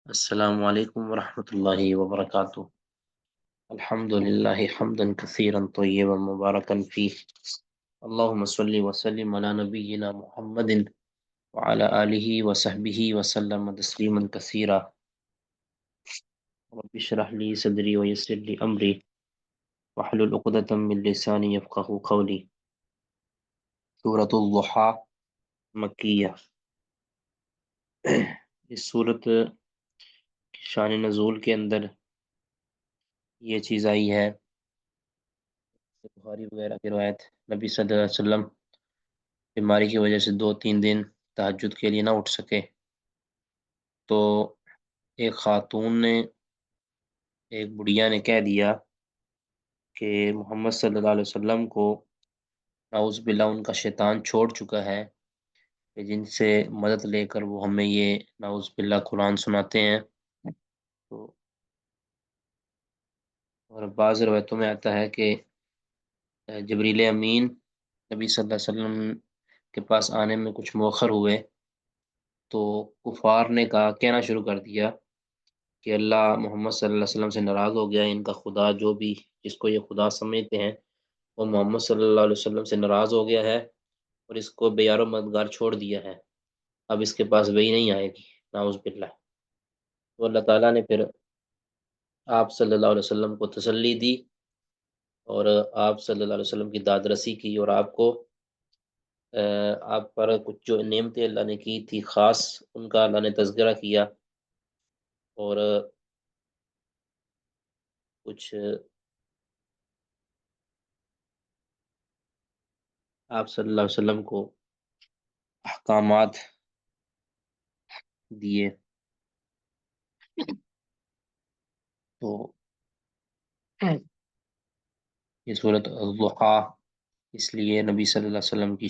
السلام علیکم ورحمۃ اللہ وبرکاتہ۔ الحمد للہ حمدا کثیرا طیبا مبارکا فیہ، اللہم صلی وسلم علی نبینا محمد وعلی آلہ وصحبہ وسلم تسلیما کثیرا۔ رب اشرح لی صدری ویسر لی امری واحلل عقدۃ من لسانی یفقہوا قولی۔ سورۃ الضحیٰ مکیہ۔ اس صورت شان نزول کے اندر یہ چیز آئی ہے، بخاری وغیرہ کی روایت، نبی صلی اللہ علیہ وسلم بیماری کی وجہ سے 2-3 دن تہجد کے لیے نہ اٹھ سکے، تو ایک خاتون نے، ایک بڑھیا نے کہہ دیا کہ محمد صلی اللہ علیہ وسلم کو نعوذ باللہ ان کا شیطان چھوڑ چکا ہے، کہ جن سے مدد لے کر وہ ہمیں یہ نعوذ باللہ قرآن سناتے ہیں۔ تو اور بعض روایتوں میں آتا ہے کہ جبریل امین نبی صلی اللہ علیہ وسلم کے پاس آنے میں کچھ مؤخر ہوئے، تو کفار نے کہنا شروع کر دیا کہ اللہ محمد صلی اللہ علیہ وسلم سے ناراض ہو گیا، ان کا خدا جو بھی جس کو یہ خدا سمجھتے ہیں وہ محمد صلی اللہ علیہ وسلم سے ناراض ہو گیا ہے اور اس کو بے یار و مددگار چھوڑ دیا ہے، اب اس کے پاس وہی نہیں آئے گی، نعوذ باللہ۔ تو اللہ تعالیٰ نے پھر آپ صلی اللہ علیہ وسلم کو تسلی دی اور آپ صلی اللہ علیہ وسلم کی داد رسی کی، اور آپ پر کچھ جو نعمتیں اللہ نے کی تھی خاص، ان کا اللہ نے تذکرہ کیا، اور کچھ آپ صلی اللہ علیہ وسلم کو احکامات دیے۔ تو یہ صورت الضحیٰ اس لیے نبی صلی اللہ علیہ وسلم کی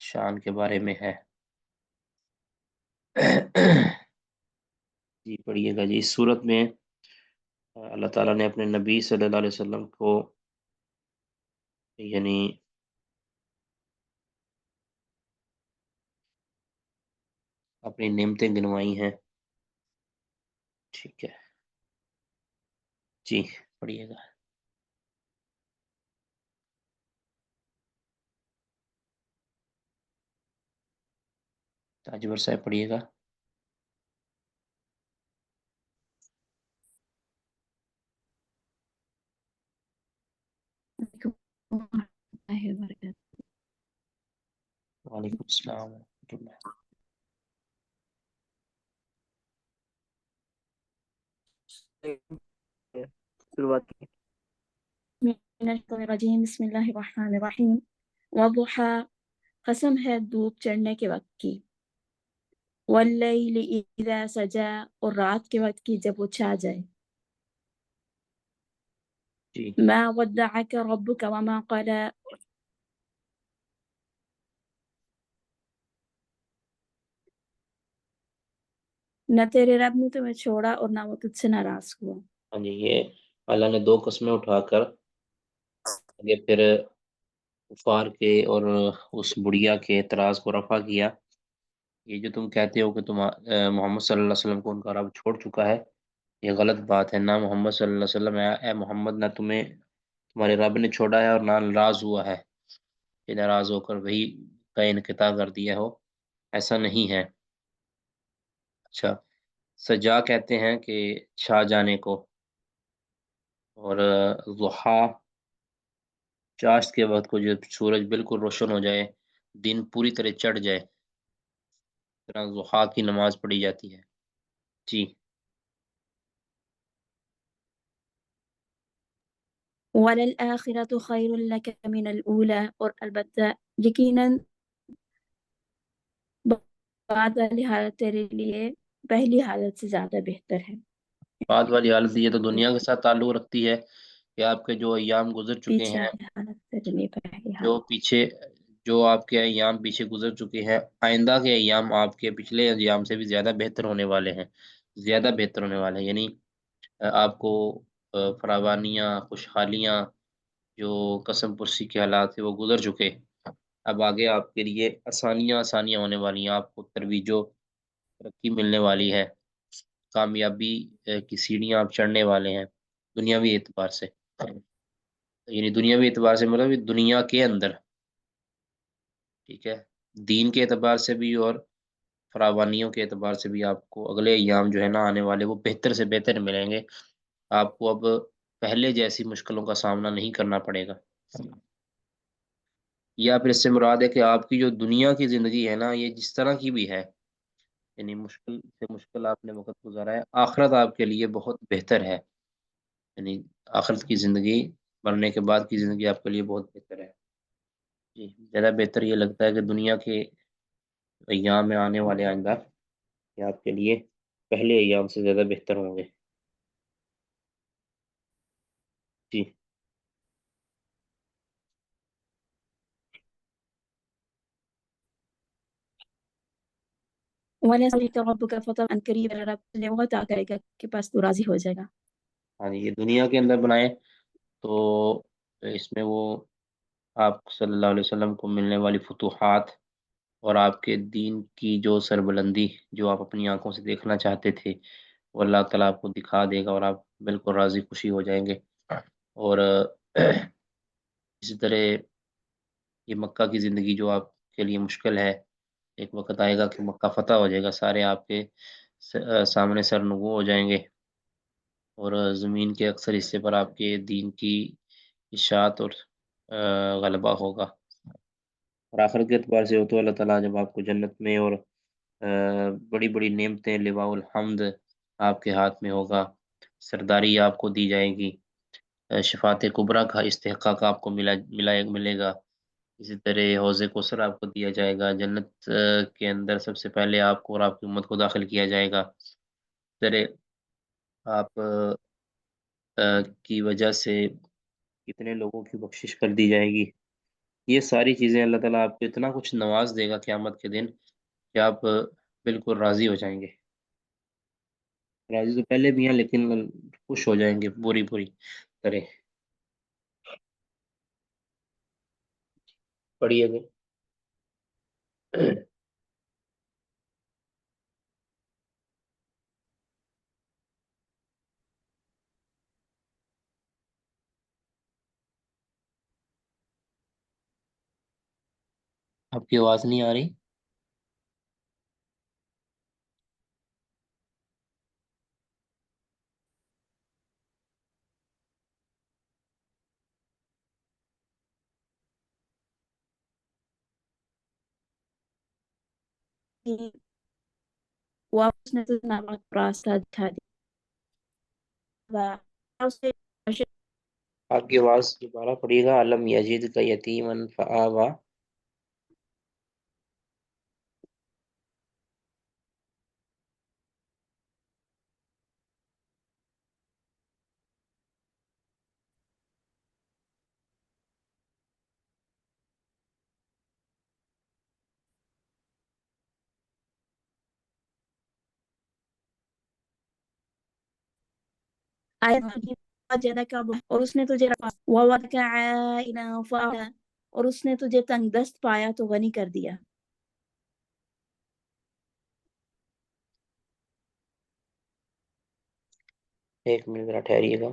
شان کے بارے میں ہے۔ جی پڑھیے گا جی۔ اس صورت میں اللہ تعالیٰ نے اپنے نبی صلی اللہ علیہ وسلم کو یعنی اپنی نعمتیں گنوائی ہیں۔ ٹھیک ہے جی، پڑھیے گا۔ تاجور صاحب پڑھیے گا۔ وعلیکم السلام ورحمۃ اللہ۔ شروعات کی من الشیطان الرجیم، بسم اللہ الرحمن الرحیم۔ والضحیٰ، قسم ہے دھوپ چڑھنے کے وقت کی، واللیل اذا سجا، اور رات کے وقت کی جب وہ چھا جائے، جی ما ودعک ربک وما قلی، نہ تیرے رب نے تمہیں چھوڑا اور نہ وہ تجھ سے ناراض ہوا۔ ہاں جی، یہ اللہ نے 2 قسمیں اٹھا کر آگے پھر کفار کے اور اس بڑھیا کے اعتراض کو رفع کیا۔ یہ جو تم کہتے ہو کہ محمد صلی اللہ علیہ وسلم کو ان کا رب چھوڑ چکا ہے، یہ غلط بات ہے۔ نہ محمد صلی اللہ علیہ وسلم، اے محمد، نہ تمہیں تمہارے رب نے چھوڑا ہے اور نہ ناراض ہوا ہے کہ ناراض ہو کر وہی کا انقطاع کر دیا ہو، ایسا نہیں ہے۔ اچھا، سجا کہتے ہیں کہ چھا جانے کو، اور ضحیٰ چاشت کے وقت کو، جب سورج بالکل روشن ہو جائے، دن پوری طرح چڑھ جائے، اس طرح ضحیٰ کی نماز پڑھی جاتی ہے۔ جی وَلَلْآخِرَةُ خَيْرٌ لَكَ مِنَ الْأُولَى، اور البتہ یقیناً بعد والی حالت تیرے لیے پہلی حالت سے زیادہ بہتر ہے۔ بعد والی حالت یہ تو دنیا کے ساتھ تعلق رکھتی ہے کہ آپ کے جو ایام گزر چکے پیچھے ہیں، والی حالت تیرے لیے پہلی جو حالت۔ پیچھے جو آپ کے ایام پیچھے گزر چکے ہیں، آئندہ کے ایام آپ کے پچھلے ایام سے بھی زیادہ بہتر ہونے والے ہیں، زیادہ بہتر ہونے والے ہیں۔ یعنی آپ کو فراوانیاں، خوشحالیاں، جو قسم پرسی کے حالات تھے وہ گزر چکے، اب آگے آپ کے لیے آسانیاں ہونے والی ہیں۔ آپ کو ترویج و ترقی ملنے والی ہے، کامیابی کی سیڑھیاں آپ چڑھنے والے ہیں دنیاوی اعتبار سے، یعنی دنیاوی اعتبار سے مطلب یہ دنیا کے اندر، ٹھیک ہے، دین کے اعتبار سے بھی اور فراوانیوں کے اعتبار سے بھی آپ کو اگلے ایام جو ہے نا آنے والے وہ بہتر سے بہتر ملیں گے۔ آپ کو اب پہلے جیسی مشکلوں کا سامنا نہیں کرنا پڑے گا، یا پھر اس سے مراد ہے کہ آپ کی جو دنیا کی زندگی ہے نا یہ جس طرح کی بھی ہے، یعنی مشکل سے مشکل آپ نے وقت گزارا ہے، آخرت آپ کے لیے بہت بہتر ہے، یعنی آخرت کی زندگی، مرنے کے بعد کی زندگی آپ کے لیے بہت بہتر ہے۔ جی زیادہ بہتر یہ لگتا ہے کہ دنیا کے ایام میں آنے والے آئندہ کہ آپ کے لیے پہلے ایام سے زیادہ بہتر ہوں گے۔ جی وَلَيَسْتَوِيَ رَبُّكَ فَطَبْعًا عن قریب رب نے وعدہ کرے گا کہ پاس تو راضی ہو جائے گا۔ ہاں جی، یہ دنیا کے اندر بنائیں تو اس میں وہ آپ صلی اللہ علیہ وسلم کو ملنے والی فتوحات اور آپ کے دین کی جو سربلندی جو آپ اپنی آنکھوں سے دیکھنا چاہتے تھے وہ اللہ تعالیٰ آپ کو دکھا دے گا اور آپ بالکل راضی خوشی ہو جائیں گے۔ اور اسی طرح یہ مکہ کی زندگی جو آپ کے لیے مشکل ہے، ایک وقت آئے گا کہ مکہ فتح ہو جائے گا، سارے آپ کے سامنے سرنگو ہو جائیں گے، اور زمین کے اکثر حصے پر آپ کے دین کی اشاعت اور غلبہ ہوگا۔ اور آخرت کے اعتبار سے ہو تو اللہ تعالیٰ جب آپ کو جنت میں اور بڑی بڑی نعمتیں، لواء الحمد آپ کے ہاتھ میں ہوگا، سرداری آپ کو دی جائے گی، شفاعت کبریٰ کا استحقاق آپ کو ملے گا، اسی طرح حوض کوثر آپ کو دیا جائے گا، جنت کے اندر سب سے پہلے آپ کو اور آپ کی امت کو داخل کیا جائے گا، اس طرح آپ کی وجہ سے کتنے لوگوں کی بخشش کر دی جائے گی۔ یہ ساری چیزیں اللہ تعالیٰ آپ کو اتنا کچھ نواز دے گا قیامت کے دن کہ آپ بالکل راضی ہو جائیں گے، راضی تو پہلے بھی ہیں لیکن خوش ہو جائیں گے پوری پوری طرح۔ پڑھیے گے آپ کی آواز نہیں آ رہی؟ واپس نے تو نمک راستہ دکھا دیا، اسے آپ کی آواز دوبارہ پڑھیے گا، علم یجید کا یتیما فآوا۔ اور اس نے تجھے رکھا وَوَضَعَكَ عَائِلًا فَأَغْنَىٰ، اور اس نے تجھے تنگ دست پایا تو غنی کر دیا۔ ایک منٹ ذرا ٹھہریے گا۔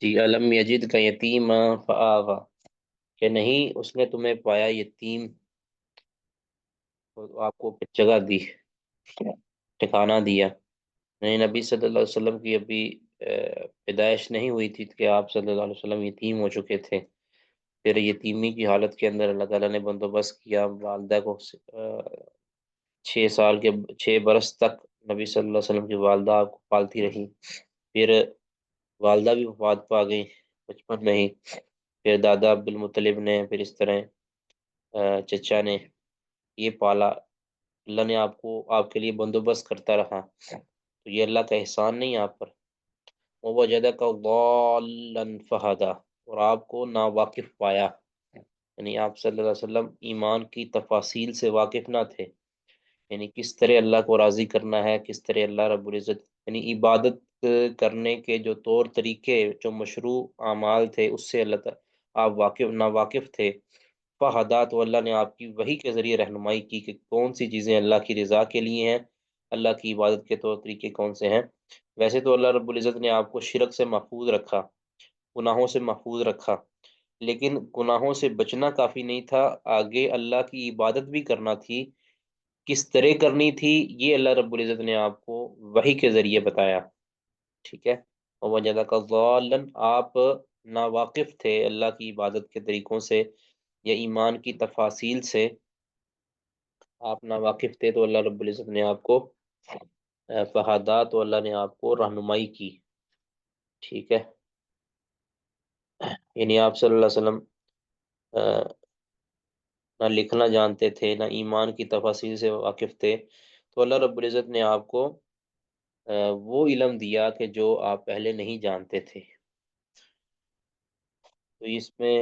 جی، علم یجد کا یتیما فآوا، کہ نہیں اس نے تمہیں پایا یتیم تو آپ کو پھر جگہ دی، ٹھکانہ دیا، نہیں نبی صلی اللہ علیہ وسلم کی ابھی پیدائش نہیں ہوئی تھی کہ آپ صلی اللہ علیہ وسلم یتیم ہو چکے تھے، پھر یتیمی کی حالت کے اندر اللہ تعالیٰ نے بندوبست کیا، والدہ کو 6 سال کے 6 برس تک نبی صلی اللہ علیہ وسلم کی والدہ آپ کو پالتی رہی۔ پھر والدہ بھی وفات پا گئی بچپن میں ہی۔ پھر دادا عبد المطلب نے، پھر اس طرح چچا نے یہ پالا۔ اللہ نے آپ کو آپ کے لیے بندوبست کرتا رہا، تو یہ اللہ کا احسان نہیں آپ پر۔ وَوَجَدَكَ ضَالًّا فَهَدَىٰ، اور آپ کو ناواقف پایا، یعنی آپ صلی اللہ علیہ وسلم ایمان کی تفاصیل سے واقف نہ تھے، یعنی کس طرح اللہ کو راضی کرنا ہے، کس طرح اللہ رب العزت، یعنی عبادت کرنے کے جو طور طریقے، جو مشروع اعمال تھے، اس سے اللہ تعالیٰ آپ ناواقف تھے۔ فہدا، تو اللہ نے آپ کی وحی کے ذریعے رہنمائی کی کہ کون سی چیزیں اللہ کی رضا کے لیے ہیں، اللہ کی عبادت کے طور طریقے کون سے ہیں۔ ویسے تو اللہ رب العزت نے آپ کو شرک سے محفوظ رکھا، گناہوں سے محفوظ رکھا، لیکن گناہوں سے بچنا کافی نہیں تھا، آگے اللہ کی عبادت بھی کرنا تھی۔ کس طرح کرنی تھی یہ اللہ رب العزت نے آپ کو وحی کے ذریعے بتایا، ٹھیک ہے۔ وَوَجَدَكَ ضَالًّا، آپ ناواقف تھے اللہ کی عبادت کے طریقوں سے یا ایمان کی تفاصیل سے، آپ ناواقف تھے، تو اللہ رب العزت نے آپ کو فہدا، تو اللہ نے آپ کو رہنمائی کی، ٹھیک ہے۔ یعنی آپ صلی اللہ علیہ وسلم نہ لکھنا جانتے تھے، نہ ایمان کی تفاصیل سے واقف تھے، تو اللہ رب العزت نے آپ کو وہ علم دیا کہ جو آپ پہلے نہیں جانتے تھے۔ تو اس میں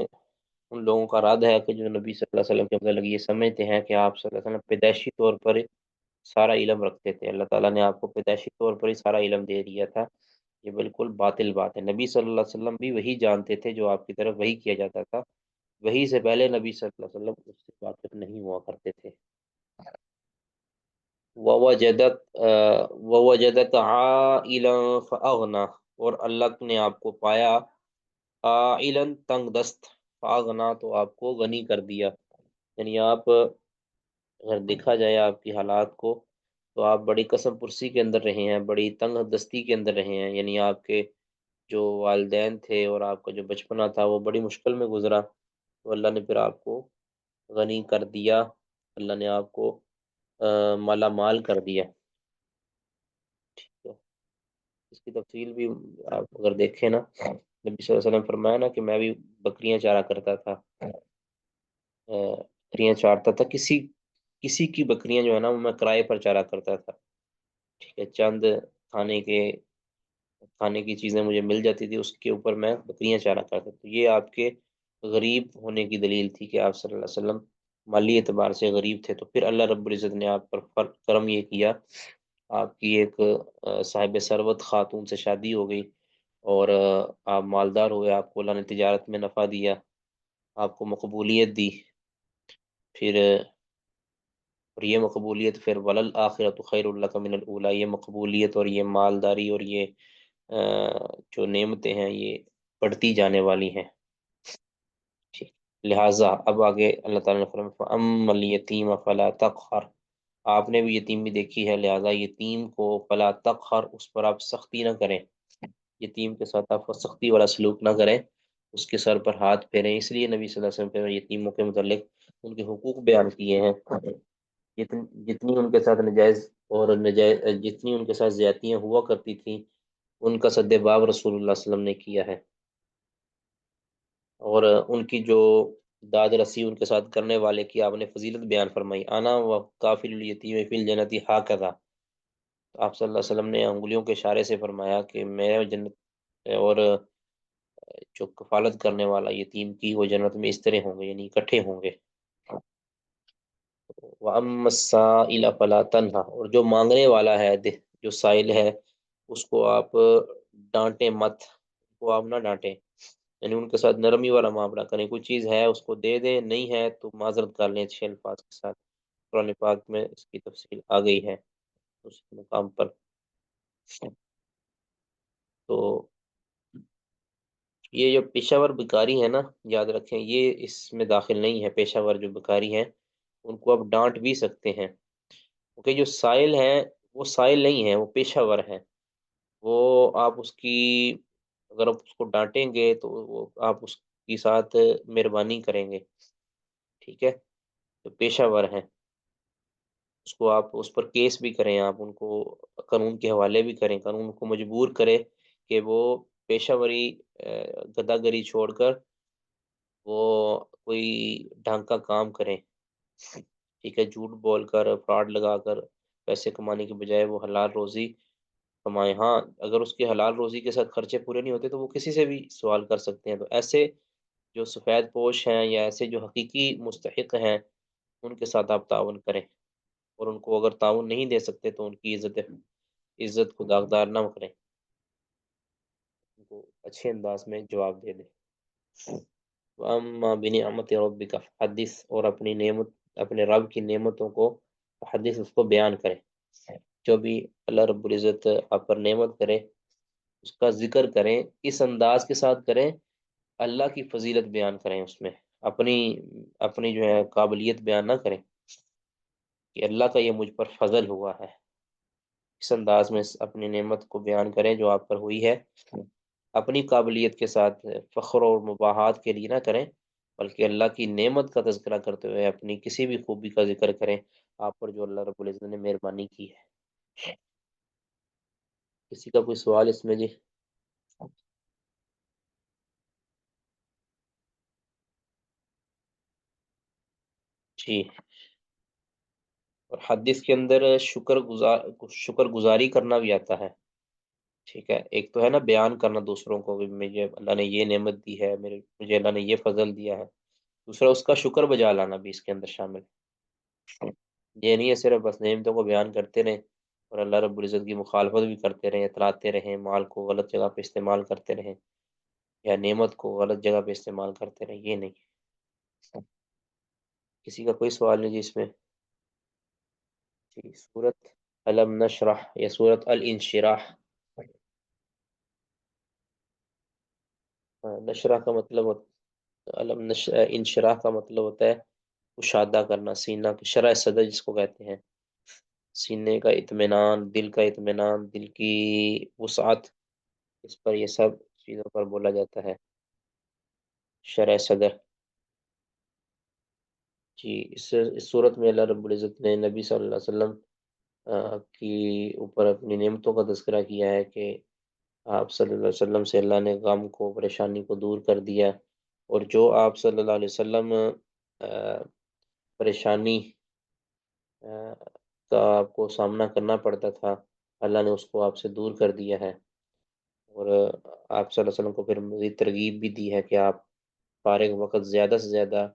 ان لوگوں کا رد ہے کہ جو نبی صلی اللہ علیہ وسلم کے متعلق یہ سمجھتے ہیں کہ آپ صلی اللہ علیہ وسلم پیدائشی طور پر سارا علم رکھتے تھے، اللہ تعالیٰ نے آپ کو پیدائشی طور پر ہی سارا علم دے دیا تھا، یہ بالکل باطل بات ہے۔ نبی صلی اللہ علیہ وسلم بھی وہی جانتے تھے جو آپ کی طرف وہی کیا جاتا تھا، وہی سے پہلے نبی صلی اللہ علیہ وسلم اس سے واقف نہیں ہوا کرتے تھے۔ وَوَجَدَكَ وَوَجَدَكَ عَائِلًا فَأَغْنَىٰ، اور اللہ نے آپ کو پایا عائلاً تنگ دست، فاغنا، تو آپ کو غنی کر دیا، یعنی آپ اگر دیکھا جائے آپ کی حالات کو تو آپ بڑی قسم پرسی کے اندر رہے ہیں، بڑی تنگ دستی کے اندر رہے ہیں، یعنی آپ کے جو والدین تھے اور آپ کا جو بچپنا تھا وہ بڑی مشکل میں گزرا، تو اللہ نے پھر آپ کو غنی کر دیا، اللہ نے آپ کو مالا مال کر دیا، ٹھیک ہے۔ اس کی تفصیل بھی آپ اگر دیکھیں نا، نبی صلی اللہ علیہ وسلم فرمایا نا کہ میں بھی بکریاں چارا کرتا تھا، بکریاں چارتا تھا، کسی کی بکریاں جو ہے نا وہ میں کرائے پر چارا کرتا تھا، ٹھیک ہے، چند کھانے کے کھانے کی چیزیں مجھے مل جاتی تھی، اس کے اوپر میں بکریاں چارا کرتا تھا، تو یہ آپ کے غریب ہونے کی دلیل تھی کہ آپ صلی اللہ علیہ وسلم مالی اعتبار سے غریب تھے، تو پھر اللہ رب العزت نے آپ پر کرم یہ کیا، آپ کی ایک صاحب ثروت خاتون سے شادی ہو گئی، اور آپ مالدار ہوئے، آپ کو اللہ نے تجارت میں نفع دیا، آپ کو مقبولیت دی، پھر اور یہ مقبولیت پھر وللآخرۃ خیر لک من الاولی، یہ مقبولیت اور یہ مالداری اور یہ جو نعمتیں ہیں یہ بڑھتی جانے والی ہیں، ٹھیک۔ لہٰذا اب آگے اللہ تعالیٰ نے فرمایا فَأَمَّا الْيَتِيمَ فَلَا تَقْهَرْ، آپ نے بھی یتیم بھی دیکھی ہے، لہٰذا یتیم کو فلا تقہر، اس پر آپ سختی نہ کریں، یتیم کے ساتھ آپ سختی والا سلوک نہ کریں، اس کے سر پر ہاتھ پھیریں، اس لیے نبی صلی اللہ علیہ وسلم نے یتیموں کے متعلق ان کے حقوق بیان کیے ہیں، جتنی ان کے ساتھ نجائز اور نجائز جتنی ان کے ساتھ زیادتیاں ہوا کرتی تھیں، ان کا سد باب رسول اللہ صلی اللہ علیہ وسلم نے کیا ہے، اور ان کی جو داد رسی ان کے ساتھ کرنے والے کی آپ نے فضیلت بیان فرمائی، انا و کافل الیتیم فی الجنت ہاکذا، تو آپ صلی اللہ علیہ وسلم نے انگلیوں کے اشارے سے فرمایا کہ میں جنت اور جو کفالت کرنے والا یتیم کی وہ جنت میں اس طرح ہوں گے، یعنی اکٹھے ہوں گے۔ وَأَمَّا السَّائِلَ فَلَا تَنْهَرْ، اور جو مانگنے والا ہے، جو سائل ہے، اس کو آپ ڈانٹیں مت، اس کو آپ نہ ڈانٹیں، یعنی ان کے ساتھ نرمی والا معاملہ کریں، کوئی چیز ہے اس کو دے دیں، نہیں ہے تو معذرت کر لیں اچھے الفاظ کے ساتھ، قرآن پاک میں اس کی تفصیل آ گئی ہے اس مقام پر۔ تو یہ جو پیشہ ور بھکاری ہے نا، یاد رکھیں یہ اس میں داخل نہیں ہے، پیشہ ور جو بھکاری ہیں ان کو آپ ڈانٹ بھی سکتے ہیں، کیونکہ جو سائل ہیں وہ سائل نہیں ہیں، وہ پیشہ ور ہیں، وہ آپ اس کی اگر آپ اس کو ڈانٹیں گے تو وہ آپ اس کی ساتھ مہربانی کریں گے، ٹھیک ہے، جو پیشہ ور ہیں اس کو آپ اس پر کیس بھی کریں، آپ ان کو قانون کے حوالے بھی کریں، قانون کو مجبور کرے کہ وہ پیشہ وری گدہ گری چھوڑ کر وہ کوئی ڈھنگ کا کام کریں، ٹھیک ہے، جھوٹ بول کر فراڈ لگا کر پیسے کمانے کے بجائے وہ حلال روزی کمائیں۔ ہاں، اگر اس کے حلال روزی کے ساتھ خرچے پورے نہیں ہوتے تو وہ کسی سے بھی سوال کر سکتے ہیں، تو ایسے جو سفید پوش ہیں یا ایسے جو حقیقی مستحق ہیں ان کے ساتھ آپ تعاون کریں، اور ان کو اگر تعاون نہیں دے سکتے تو ان کی عزت کو داغدار نہ کریں، ان کو اچھے انداز میں جواب دے دیں۔ وَأَمَّا بِنِعْمَةِ رَبِّكَ فَحَدِّثْ، اور اپنی نعمت، اپنے رب کی نعمتوں کو حدیث اس کو بیان کریں، جو بھی اللہ رب العزت آپ پر نعمت کرے اس کا ذکر کریں، اس انداز کے ساتھ کریں، اللہ کی فضیلت بیان کریں، اس میں اپنی اپنی جو ہے قابلیت بیان نہ کریں کہ اللہ کا یہ مجھ پر فضل ہوا ہے، اس انداز میں اپنی نعمت کو بیان کریں جو آپ پر ہوئی ہے، اپنی قابلیت کے ساتھ فخر اور مباحات کے لیے نہ کریں، بلکہ اللہ کی نعمت کا تذکرہ کرتے ہوئے اپنی کسی بھی خوبی کا ذکر کریں آپ پر جو اللہ رب العزت نے مہربانی کی ہے۔ کسی کا کوئی سوال اس میں جی؟ جی، اور حدیث کے اندر شکر گزاری کرنا بھی آتا ہے، ٹھیک ہے، ایک تو ہے نا بیان کرنا دوسروں کو کہ مجھے اللہ نے یہ نعمت دی ہے، مجھے اللہ نے یہ فضل دیا ہے، دوسرا اس کا شکر بجا لانا بھی اس کے اندر شامل ہے۔ یہ نہیں ہے صرف بس نعمتوں کو بیان کرتے رہیں اور اللہ رب العزت کی مخالفت بھی کرتے رہیں، اتراتے رہیں، مال کو غلط جگہ پہ استعمال کرتے رہیں یا نعمت کو غلط جگہ پہ استعمال کرتے رہیں، یہ نہیں۔ کسی کا کوئی سوال نہیں جی اس میں؟ جی، سورت علم نشرح یا سورت الانشراح، نشرح کا مطلب انشراح کا مطلب ہوتا ہے کشادہ کرنا، سینہ، شرح صدر جس کو کہتے ہیں، سینے کا اطمینان، دل کا اطمینان، دل کی وسعت، اس پر یہ سب چیزوں پر بولا جاتا ہے شرح صدر۔ جی، اس صورت میں اللہ رب العزت نے نبی صلی اللہ علیہ وسلم کی اوپر اپنی نعمتوں کا تذکرہ کیا ہے کہ آپ صلی اللہ علیہ وسلم سے اللہ نے غم کو، پریشانی کو دور کر دیا، اور جو آپ صلی اللہ علیہ وسلم پریشانی کا آپ کو سامنا کرنا پڑتا تھا، اللہ نے اس کو آپ سے دور کر دیا ہے، اور آپ صلی اللہ علیہ وسلم کو پھر مزید ترغیب بھی دی ہے کہ آپ فارغ وقت زیادہ سے زیادہ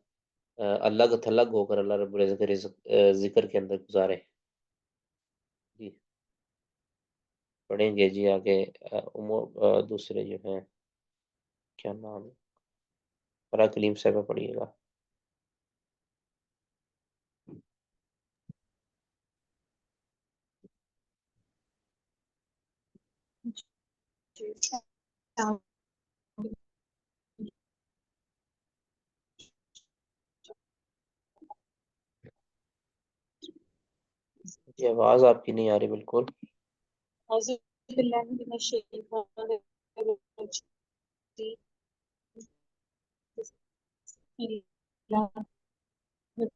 الگ تھلگ ہو کر اللہ رب العزت کے ذکر کے اندر گزارے۔ جی، پڑھیں گے جی آگے دوسرے جو ہیں، کیا نام ہے، فرا کلیم صاحبہ پڑھیے گا۔ یہ آواز آپ کی نہیں آ رہی بالکل۔ أعوذ بالله من الشيطان الرجيم. بسم الله الرحمن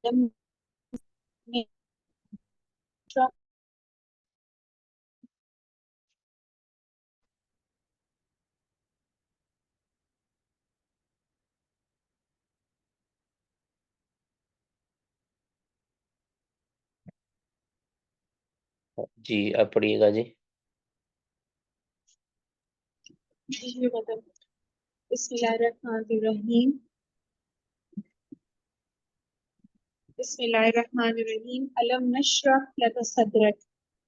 الرحيم. جی، اب پڑھیے گا جی۔ بسم الله الرحمن الرحيم. بسم اللہ الرحمن الرحیم. علم نشرح لک صدرک،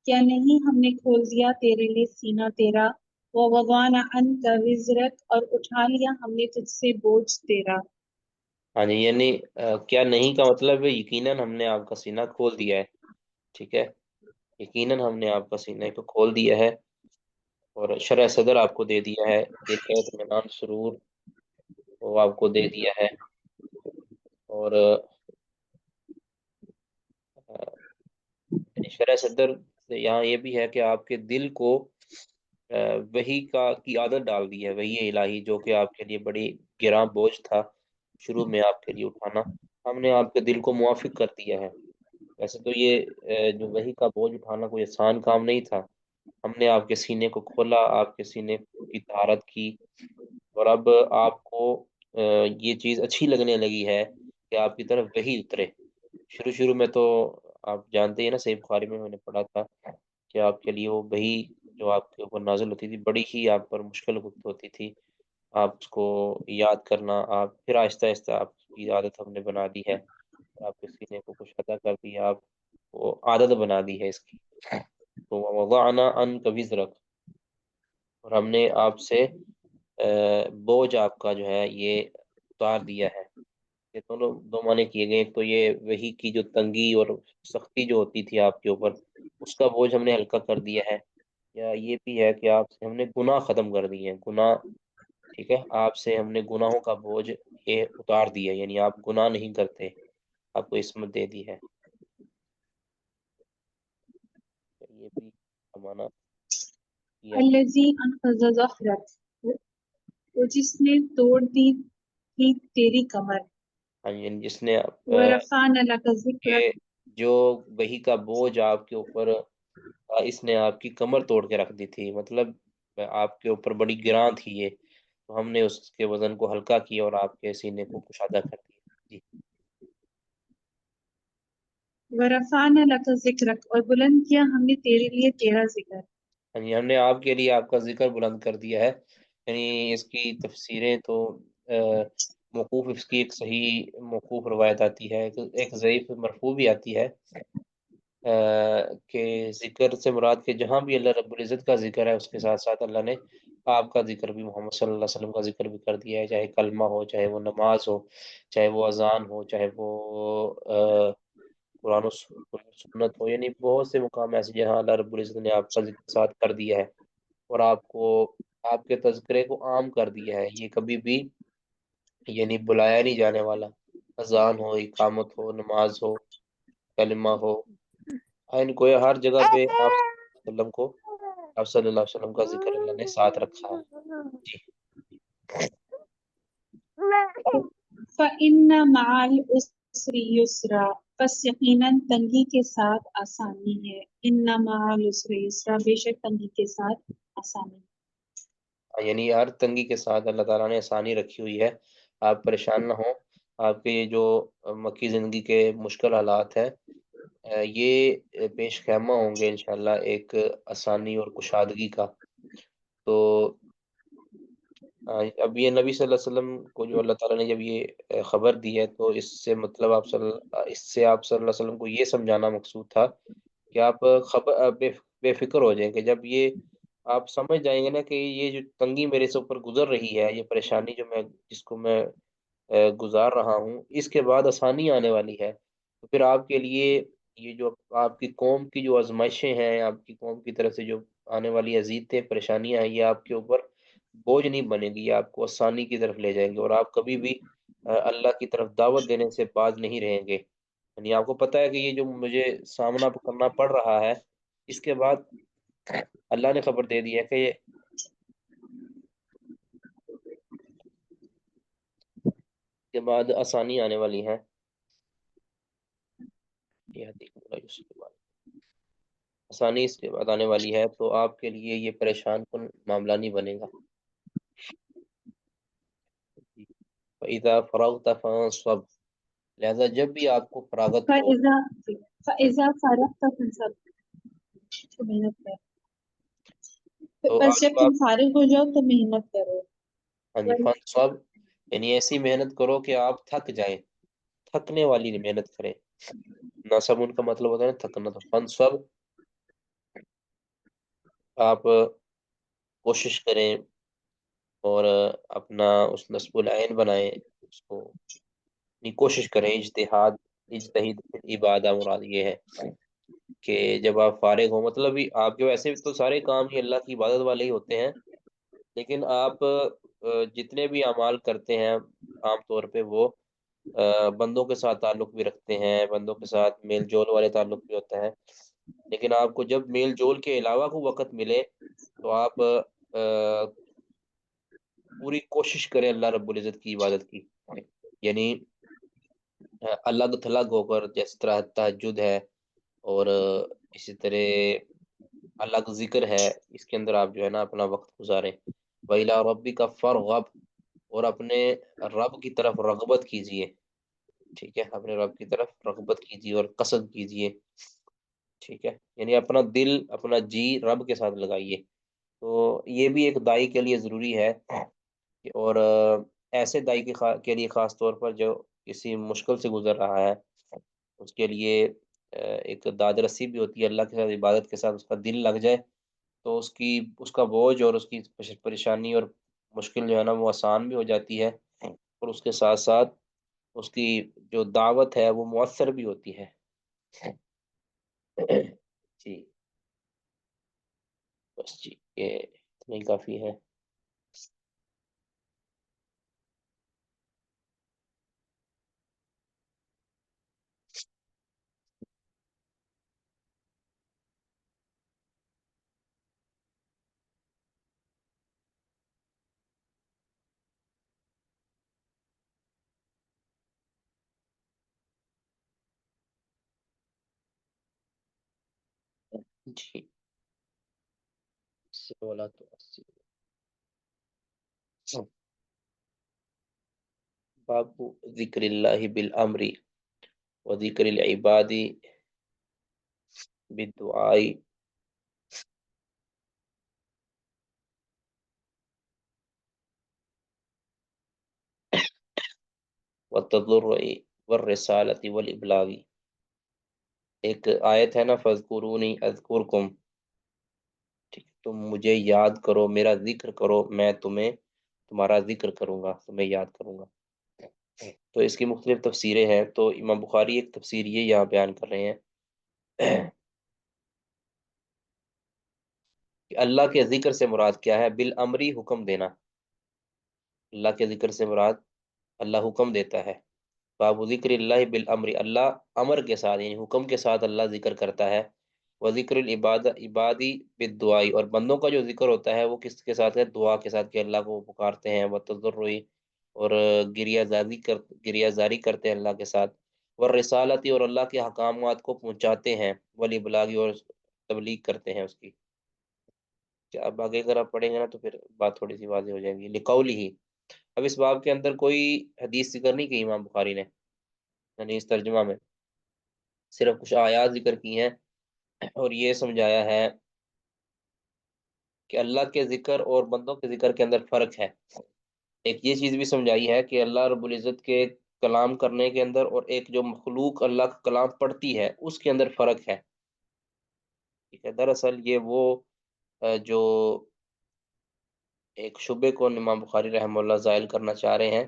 کیا نہیں ہم نے کھول دیا تیرے لیے سینہ تیرا، ووضعنا عنک وزرک، اور اٹھا لیا ہم نے تجھ سے بوجھ تیرا۔ ہاں جی، یعنی کیا نہیں کا مطلب ہے یقیناً ہم نے آپ کا سینہ کھول دیا ہے، ٹھیک ہے، یقیناً ہم نے آپ کا سینہ کو کھول دیا ہے اور شرح صدر آپ کو دے دیا ہے، دل کا اطمینان، سرور وہ آپ کو دے دیا ہے، اور یعنی شرح صدر سے یہاں یہ بھی ہے کہ آپ کے دل کو وحی کی عادت ڈال دی ہے، وحی الہی جو کہ آپ کے لیے بڑی گراں بوجھ تھا شروع میں آپ کے لیے اٹھانا، ہم نے آپ کے دل کو موافق کر دیا ہے۔ ویسے تو یہ جو وحی کا بوجھ اٹھانا کوئی آسان کام نہیں تھا، ہم نے آپ کے سینے کو کھولا، آپ کے سینے کی طہارت کی، اور اب آپ کو یہ چیز اچھی لگنے لگی ہے کہ آپ کی طرف وحی اترے۔ شروع میں تو آپ جانتے ہیں نا، صحیح بخاری میں نے پڑھا تھا کہ آپ کے لیے وہ وحی جو آپ کے اوپر نازل ہوتی تھی بڑی ہی آپ پر مشکل ہوتی تھی، آپ اس کو یاد کرنا، آپ پھر آہستہ آہستہ آپ کی عادت ہم نے بنا دی ہے، آپ کے سینے کو کشادہ کر دیا، آپ کو عادت بنا دی ہے اس کی۔ تو وضعنا عنک وزرک، اور ہم نے آپ سے بوجھ آپ کا جو ہے یہ اتار دیا ہے۔ یہ دو معنی کیے گئے، ایک تو یہ وحی کی جو تنگی اور سختی جو ہوتی تھی آپ کے اوپر، اس کا بوجھ ہم نے ہلکا کر دیا ہے، یا یہ بھی ہے کہ آپ سے ہم نے گناہ ختم کر دیے ہیں، گناہ، ٹھیک ہے، آپ سے ہم نے گناہوں کا بوجھ یہ اتار دیا، یعنی آپ گناہ نہیں کرتے، آپ کو عصمت دے دی ہے۔ یہ بھی ہمارا کیا گیا۔ الذی انقض ظہرک، وہ جس نے توڑ دی تھی تیری کمر، ہاں جی، یعنی جس نے ورفعنا لک ذکرک، کہ جو وحی کا بوجھ آپ کے اوپر اس نے آپ کی کمر توڑ کے رکھ دی تھی، مطلب آپ کے اوپر بڑی گراں تھی یہ، تو ہم نے اس کے وزن کو ہلکا کیا اور آپ کے سینے کو کشادہ کر دیا۔ جی ورفعنا لک ذکرک، اور بلند کیا ہم نے تیرے لیے تیرا ذکر، یعنی ہم نے آپ کے لیے آپ کا ذکر بلند کر دیا ہے۔ یعنی اس کی تفسیریں تو موقوف، اس کی ایک صحیح موقوف روایت آتی ہے، ایک ضعیف مرفوع بھی آتی ہے، کہ ذکر سے مراد کہ جہاں بھی اللہ رب العزت کا ذکر ہے اس کے ساتھ ساتھ اللہ نے آپ کا ذکر بھی، محمد صلی اللہ علیہ وسلم کا ذکر بھی کر دیا ہے، چاہے کلمہ ہو، چاہے وہ نماز ہو، چاہے وہ اذان ہو، چاہے وہ قرآن و سنت ہو، یعنی بہت سے مقام ایسے جہاں اللہ رب العزت نے آپ کا ذکر ساتھ کر دیا ہے، اور آپ کو آپ کے تذکرے کو عام کر دیا ہے، یہ کبھی بھی یعنی بلایا نہیں جانے والا، اذان ہو، اقامت ہو، نماز ہو، کلمہ ہو، ان کو ہر جگہ پہ آپ صلی اللہ علیہ وسلم کو، آپ صلی اللہ علیہ وسلم کا ذکر اللہ نے ساتھ رکھا ہے۔ جی فإن مع العسر یسرا، پس یقیناً تنگی کے ساتھ آسانی ہے، ان مع العسر یسرا، بے شک تنگی کے ساتھ آسانی ہے۔ یعنی ہر تنگی کے ساتھ اللہ تعالیٰ نے آسانی رکھی ہوئی ہے، آپ پریشان نہ ہوں، آپ کے یہ جو مکی زندگی کے مشکل حالات ہیں یہ پیش خیمہ ہوں گے انشاءاللہ ایک آسانی اور کشادگی کا۔ تو اب یہ نبی صلی اللہ علیہ وسلم کو جو اللہ تعالیٰ نے جب یہ خبر دی ہے، تو اس سے مطلب اس سے آپ صلی اللہ علیہ وسلم کو یہ سمجھانا مقصود تھا کہ آپ بے فکر ہو جائیں، کہ جب یہ آپ سمجھ جائیں گے نا کہ یہ جو تنگی میرے سے اوپر گزر رہی ہے، یہ پریشانی جو میں جس کو میں گزار رہا ہوں، اس کے بعد آسانی آنے والی ہے، تو پھر آپ کے لیے یہ جو آپ کی قوم کی جو آزمائشیں ہیں، آپ کی قوم کی طرف سے جو آنے والی اذیتیں پریشانیاں ہیں، یہ آپ کے اوپر بوجھ نہیں بنے گی، یہ آپ کو آسانی کی طرف لے جائیں گے، اور آپ کبھی بھی اللہ کی طرف دعوت دینے سے باز نہیں رہیں گے۔ یعنی آپ کو پتہ ہے کہ یہ جو مجھے سامنا کرنا پڑ رہا ہے، اس کے بعد اللہ نے خبر دے دی ہے کہ کے بعد آسانی آنے والی ہے، یہ حدیث بولا اس کے بعد آسانی اس کے بعد آنے والی ہے، تو آپ کے لیے یہ پریشان کن معاملہ نہیں بنے گا۔ فَإِذَا فَرَغْتَ فَانصَبْ، لہذا جب بھی آپ کو فراغت ہو، فإذا فرغت فانصب، تو محنت کر، تو بس آگے جب آپ، تم فارغ ہو جاؤ تو محنت کرو، ہاں جی، فَانصَبْ، یعنی ایسی محنت کرو کہ آپ تھک جائیں، تھکنے والی محنت کریں، نصب ان کا مطلب ہوتا ہے نا تھکنا، تو فَانصَبْ، آپ کوشش کریں اور اپنا اس نصب العین بنائیں، اس کو اپنی کوشش کریں، اجتہاد عبادہ مراد یہ ہے کہ جب آپ فارغ ہوں، مطلب آپ کے ویسے تو سارے کام ہی اللہ کی عبادت والے ہی ہوتے ہیں، لیکن آپ جتنے بھی اعمال کرتے ہیں عام طور پہ وہ بندوں کے ساتھ تعلق بھی رکھتے ہیں، بندوں کے ساتھ میل جول والے تعلق بھی ہوتا ہے، لیکن آپ کو جب میل جول کے علاوہ کو وقت ملے تو آپ پوری کوشش کریں اللہ رب العزت کی عبادت کی، یعنی الگ تھلگ ہو کر، جس طرح تہجد ہے اور اسی طرح الگ ذکر ہے، اس کے اندر آپ جو ہے نا اپنا وقت گزاریں۔ وَإِلَىٰ رَبِّكَ فَارْغَب، اور اپنے رب کی طرف رغبت کیجئے، ٹھیک ہے، اپنے رب کی طرف رغبت کیجئے اور قصد کیجئے، ٹھیک ہے، یعنی اپنا دل اپنا جی رب کے ساتھ لگائیے۔ تو یہ بھی ایک دائی کے لیے ضروری ہے، اور ایسے دائی کے لیے خاص طور پر جو کسی مشکل سے گزر رہا ہے، اس کے لیے ایک داد رسی بھی ہوتی ہے اللہ کے ساتھ، عبادت کے ساتھ اس کا دل لگ جائے تو اس کا بوجھ اور اس کی پریشانی اور مشکل جو ہے نا وہ آسان بھی ہو جاتی ہے، اور اس کے ساتھ ساتھ اس کی جو دعوت ہے وہ مؤثر بھی ہوتی ہے۔ جی بس جی، یہ اتنا ہی کافی ہے۔ جی، سوالات تو باب ذکر اللہ بالامر و ذکر العباد بالدعاء والتضرع والرسالة والابلاغ۔ ایک آیت ہے نا، فاذکرونی اذکرکم، ٹھیک، تم مجھے یاد کرو، میرا ذکر کرو، میں تمہارا ذکر کروں گا، تمہیں یاد کروں گا۔ تو اس کی مختلف تفسیریں ہیں، تو امام بخاری ایک تفسیر یہ یہاں بیان کر رہے ہیں کہ اللہ کے ذکر سے مراد کیا ہے؟ بالامری، حکم دینا، اللہ کے ذکر سے مراد اللہ حکم دیتا ہے۔ باب ذکر اللہ بالامر، اللہ امر کے ساتھ یعنی حکم کے ساتھ اللہ ذکر کرتا ہے۔ وہ ذکر العباد عبادی بالدعائی، اور بندوں کا جو ذکر ہوتا ہے وہ کس کے ساتھ ہے؟ دعا کے ساتھ، کہ اللہ کو پکارتے ہیں، وہ تضرعی، اور گریہ زاری کرتے ہیں اللہ کے ساتھ، وہ رسالتی، اور اللہ کے حکامات کو پہنچاتے ہیں، والابلاغی، اور تبلیغ کرتے ہیں اس کی۔ کہ اب آگے اگر آپ پڑھیں گے نا تو پھر بات تھوڑی سی واضح ہو جائے گی۔ لقولی ہی، اب اس باب کے اندر کوئی حدیث ذکر نہیں کی امام بخاری نے، یعنی اس ترجمہ میں صرف کچھ آیات ذکر کی ہیں، اور یہ سمجھایا ہے کہ اللہ کے ذکر اور بندوں کے ذکر کے اندر فرق ہے۔ ایک یہ چیز بھی سمجھائی ہے کہ اللہ رب العزت کے کلام کرنے کے اندر اور ایک جو مخلوق اللہ کا کلام پڑھتی ہے اس کے اندر فرق ہے، ٹھیک ہے۔ دراصل یہ وہ جو ایک شبے کو امام بخاری رحمہ اللہ زائل کرنا چاہ رہے ہیں،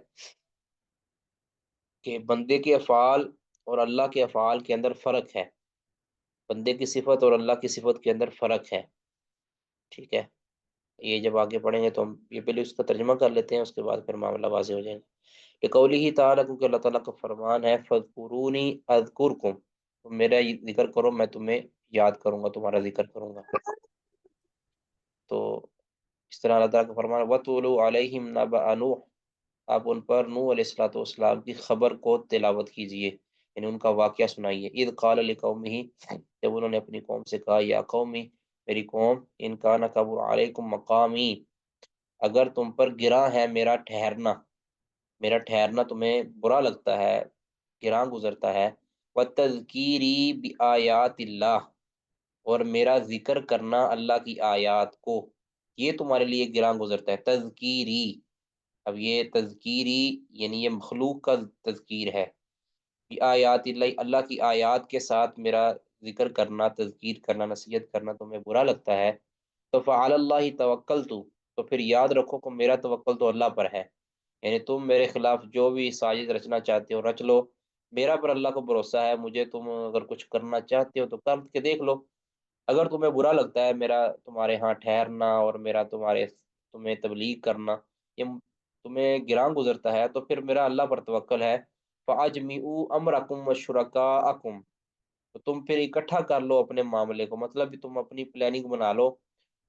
کہ بندے کے افعال اور اللہ کے افعال کے اندر فرق ہے، بندے کی صفت اور اللہ کی صفت کے اندر فرق ہے، ٹھیک ہے۔ یہ جب آگے پڑھیں گے تو ہم یہ پہلے اس کا ترجمہ کر لیتے ہیں، اس کے بعد پھر معاملہ واضح ہو جائے گا۔ کہ قولی ہی تعالیٰ، کیونکہ اللہ تعالیٰ کا فرمان ہے، فَاذْكُرُونِي أَذْكُرْكُمْ، تم میرا ذکر کرو میں تمہیں یاد کروں گا، تمہارا ذکر کروں گا۔ تو اس طرح اللہ تعالیٰ کا فرمان ہے، وَاتْلُوا عَلَيْهِمْ نَبَأَ نُوحٍ، آپ ان پر نوح علیہ السلام کی خبر کو تلاوت کیجئے، یعنی ان کا واقعہ سنائیے۔ اذ قال لقومه، جب انہوں نے اپنی قوم سے کہا، یا قومی، میری قوم، ان کان کبر علیکم مقامی، اگر تم پر گراں ہے میرا ٹھہرنا، میرا ٹھہرنا تمہیں برا لگتا ہے، گراں گزرتا ہے، وتذکیری بآیات اللہ، اور میرا ذکر کرنا اللہ کی آیات کو، یہ تمہارے لیے گراں گزرتا ہے۔ تذکیری، اب یہ تذکیری یعنی یہ مخلوق کا تذکیر ہے، آیات اللہ، اللہ کی آیات کے ساتھ میرا ذکر کرنا، تذکیر کرنا، نصیحت کرنا تمہیں برا لگتا ہے، تو فعلی اللہ توکلت، تو پھر یاد رکھو کہ میرا توکل تو اللہ پر ہے، یعنی تم میرے خلاف جو بھی سازش رچنا چاہتے ہو رچ لو، میرا پر اللہ کو بھروسہ ہے، مجھے تم اگر کچھ کرنا چاہتے ہو تو کر کے دیکھ لو، اگر تمہیں برا لگتا ہے میرا تمہارے ہاں ٹھہرنا اور میرا تمہیں تبلیغ کرنا، یہ تمہیں گراں گزرتا ہے، تو پھر میرا اللہ پر توکل ہے۔ فَأَجْمِعُوا أَمْرَكُمْ وَشُرَكَاءَكُمْ، تو تم پھر اکٹھا کر لو اپنے معاملے کو، مطلب کہ تم اپنی پلاننگ بنا لو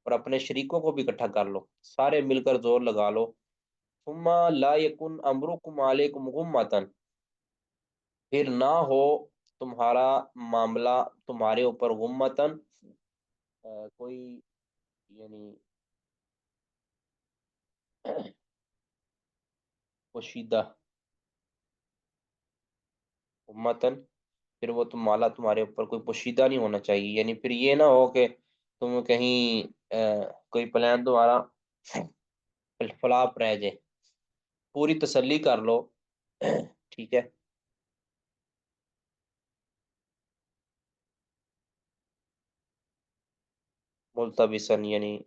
اور اپنے شریکوں کو بھی اکٹھا کر لو، سارے مل کر زور لگا لو۔ ثم لا یکن امرکم علیکم غمۃ، پھر نہ ہو تمہارا معاملہ تمہارے اوپر غمتن، کوئی یعنی پوشیدہ، غمتن، پھر وہ معاملہ تمہارے اوپر کوئی پوشیدہ نہیں ہونا چاہیے، یعنی پھر یہ نہ ہو کہ تم کہیں کوئی پلان تمہارا فلاپ رہ جائے، پوری تسلی کر لو ٹھیک ہے۔ ملتبسن یعنی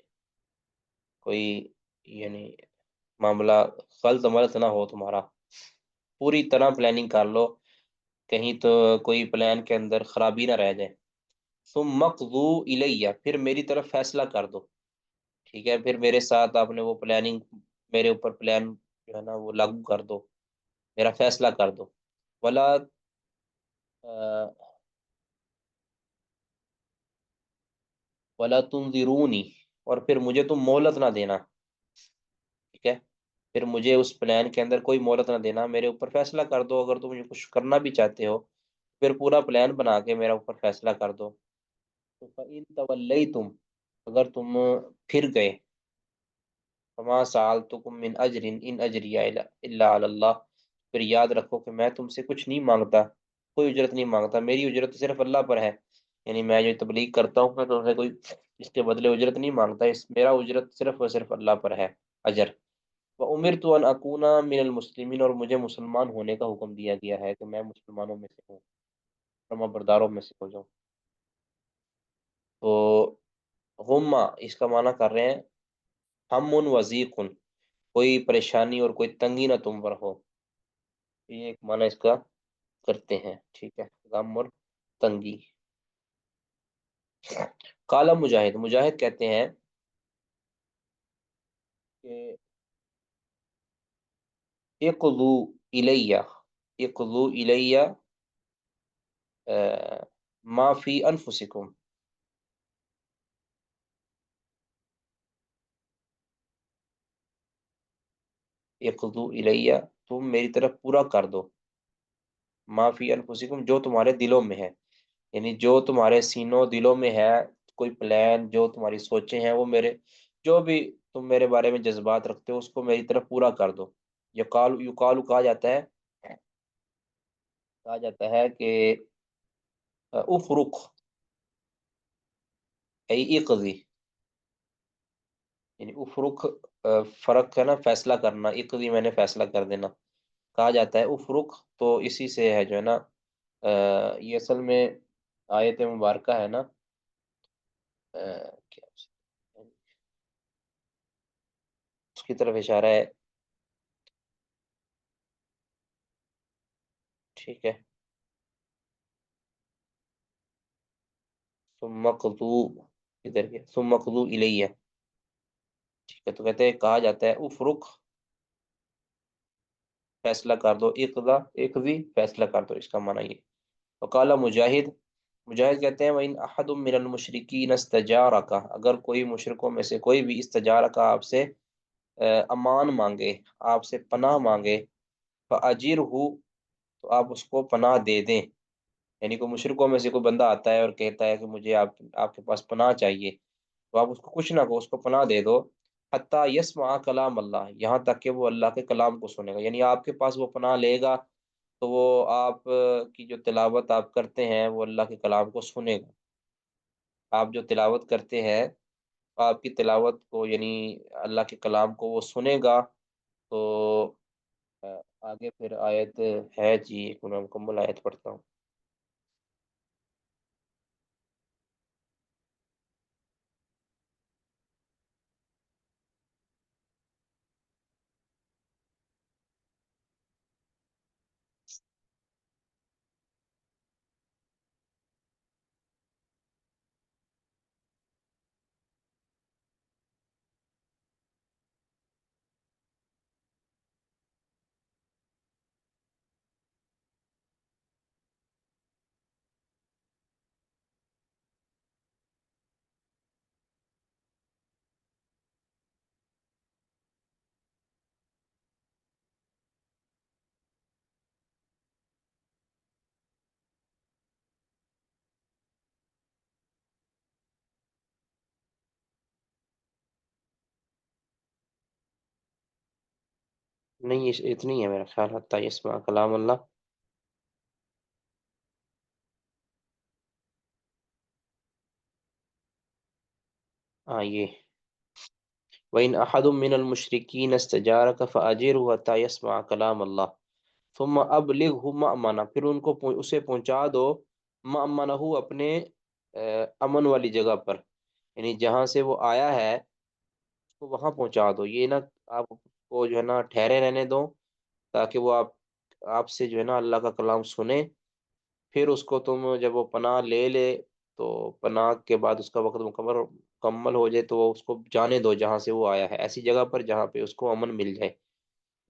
کوئی یعنی معاملہ غلط ملت نہ ہو تمہارا، پوری طرح پلاننگ کر لو، کہیں تو کوئی پلان کے اندر خرابی نہ رہ جائے۔ ثم مقضو الیہ، پھر میری طرف فیصلہ کر دو، ٹھیک ہے، پھر میرے ساتھ آپ نے وہ پلاننگ، میرے اوپر پلان جو ہے نا وہ لاگو کر دو، میرا فیصلہ کر دو۔ ولا ولا تنظرونی، اور پھر مجھے تم مہلت نہ دینا، ٹھیک ہے، پھر مجھے اس پلان کے اندر کوئی مہلت نہ دینا، میرے اوپر فیصلہ کر دو، اگر تم مجھے کچھ کرنا بھی چاہتے ہو پھر پورا پلان بنا کے میرا اوپر فیصلہ کر دو۔ تو فَإِن تَوَلَّيْتُمْ، اگر تم پھر گئے، فما سألتکم من اجر ان اجری الا علی اللہ، پھر یاد رکھو کہ میں تم سے کچھ نہیں مانگتا، کوئی اجرت نہیں مانگتا، میری اجرت صرف اللہ پر ہے، یعنی میں جو تبلیغ کرتا ہوں میں تم سے کوئی اس کے بدلے اجرت نہیں مانگتا، میرا اجرت صرف اور صرف اللہ پر ہے، اجر۔ وَأُمِرْتُ أَنْ أَكُونَ مِنَ الْمُسْلِمِينَ، اور مجھے مسلمان ہونے کا حکم دیا گیا ہے کہ میں مسلمانوں میں سے ہوں، فرما برداروں میں سے ہو جاؤں۔ تو غمہ اس کا معنی کر رہے ہیں ہم وضیق، کوئی پریشانی اور کوئی تنگی نہ تم پر ہو، یہ ایک معنی اس کا کرتے ہیں، ٹھیک ہے، غم اور تنگی۔ قال مجاہد، مجاہد کہتے ہیں کہ اقضوا الیہ، اقضوا الیہ ما فی انفسکم، اقضوا الیہ، تم میری طرف پورا کر دو، ما فی انفسکم، جو تمہارے دلوں میں ہے، یعنی جو تمہارے سینوں دلوں میں ہے، کوئی پلان جو تمہاری سوچیں ہیں وہ میرے، جو بھی تم میرے بارے میں جذبات رکھتے ہو اس کو میری طرف پورا کر دو۔ یقال کہا جاتا ہے کہ افرق ای اقضی، یعنی افرق فرق ہے نا فیصلہ کرنا، اقضی میں نے فیصلہ کر دینا، کہا جاتا ہے افرق، تو اسی سے ہے جو ہے نا یہ اصل میں آیت مبارکہ ہے نا، کیا اس کی طرف اشارہ ہے، ٹھیک ہے، ثم قضوا، ادھر کے ثم قضوا الیہ، ٹھیک ہے، تو کہتے ہیں کہا جاتا ہے افرق، فیصلہ کر دو، اقضا اقضی فیصلہ کر دو، اس کا معنی یہ۔ وقال مجاہد، مجاہد کہتے ہیں وَإِنْ أَحَدٌ مِّنَ الْمُشْرِكِينَ اسْتَجَارَكَ، اگر کوئی مشرکوں میں سے کوئی بھی استجارہ کا آپ سے امان مانگے، آپ سے پناہ مانگے، فَأَجِرْهُ، تو آپ اس کو پناہ دے دیں، یعنی کوئی مشرکوں میں سے کوئی بندہ آتا ہے اور کہتا ہے کہ مجھے آپ کے پاس پناہ چاہیے، تو آپ اس کو کچھ نہ کہو، اس کو پناہ دے دو، حتیٰ یسمع کلام اللہ، یہاں تک کہ وہ اللہ کے کلام کو سنے گا، یعنی آپ کے پاس وہ پناہ لے گا تو وہ آپ کی جو تلاوت آپ کرتے ہیں وہ اللہ کے کلام کو سنے گا، آپ جو تلاوت کرتے ہیں آپ کی تلاوت کو یعنی اللہ کے کلام کو وہ سنے گا۔ تو آگے پھر آیت ہے جی، ایک میں مکمل آیت پڑھتا ہوں۔ نہیں اتنی ہے میرا خیال، حتی یسمع کلام اللہ. ہاں یہ وَإِنْ أَحَدٌ مِّنَ الْمُشْرِكِينَ اسْتَجَارَكَ فَأَجِرْهُ حَتَّى يَسْمَعَ كَلَامَ اللَّهِ ثُمَّ أَبْلِغْهُ مَأْمَنَهُ، پھر ان کو اسے پہنچا دو مأمنہ اپنے امن والی جگہ پر، یعنی جہاں سے وہ آیا ہے اس کو وہاں پہنچا دو. یہ نہ آپ کو جو ہے نا ٹھہرے رہنے دو، تاکہ وہ آپ سے جو ہے نا اللہ کا کلام سنے. پھر اس کو تم جب وہ پناہ لے لے تو پناہ کے بعد اس کا وقت مکمل ہو جائے تو وہ اس کو جانے دو جہاں سے وہ آیا ہے، ایسی جگہ پر جہاں پہ اس کو امن مل جائے.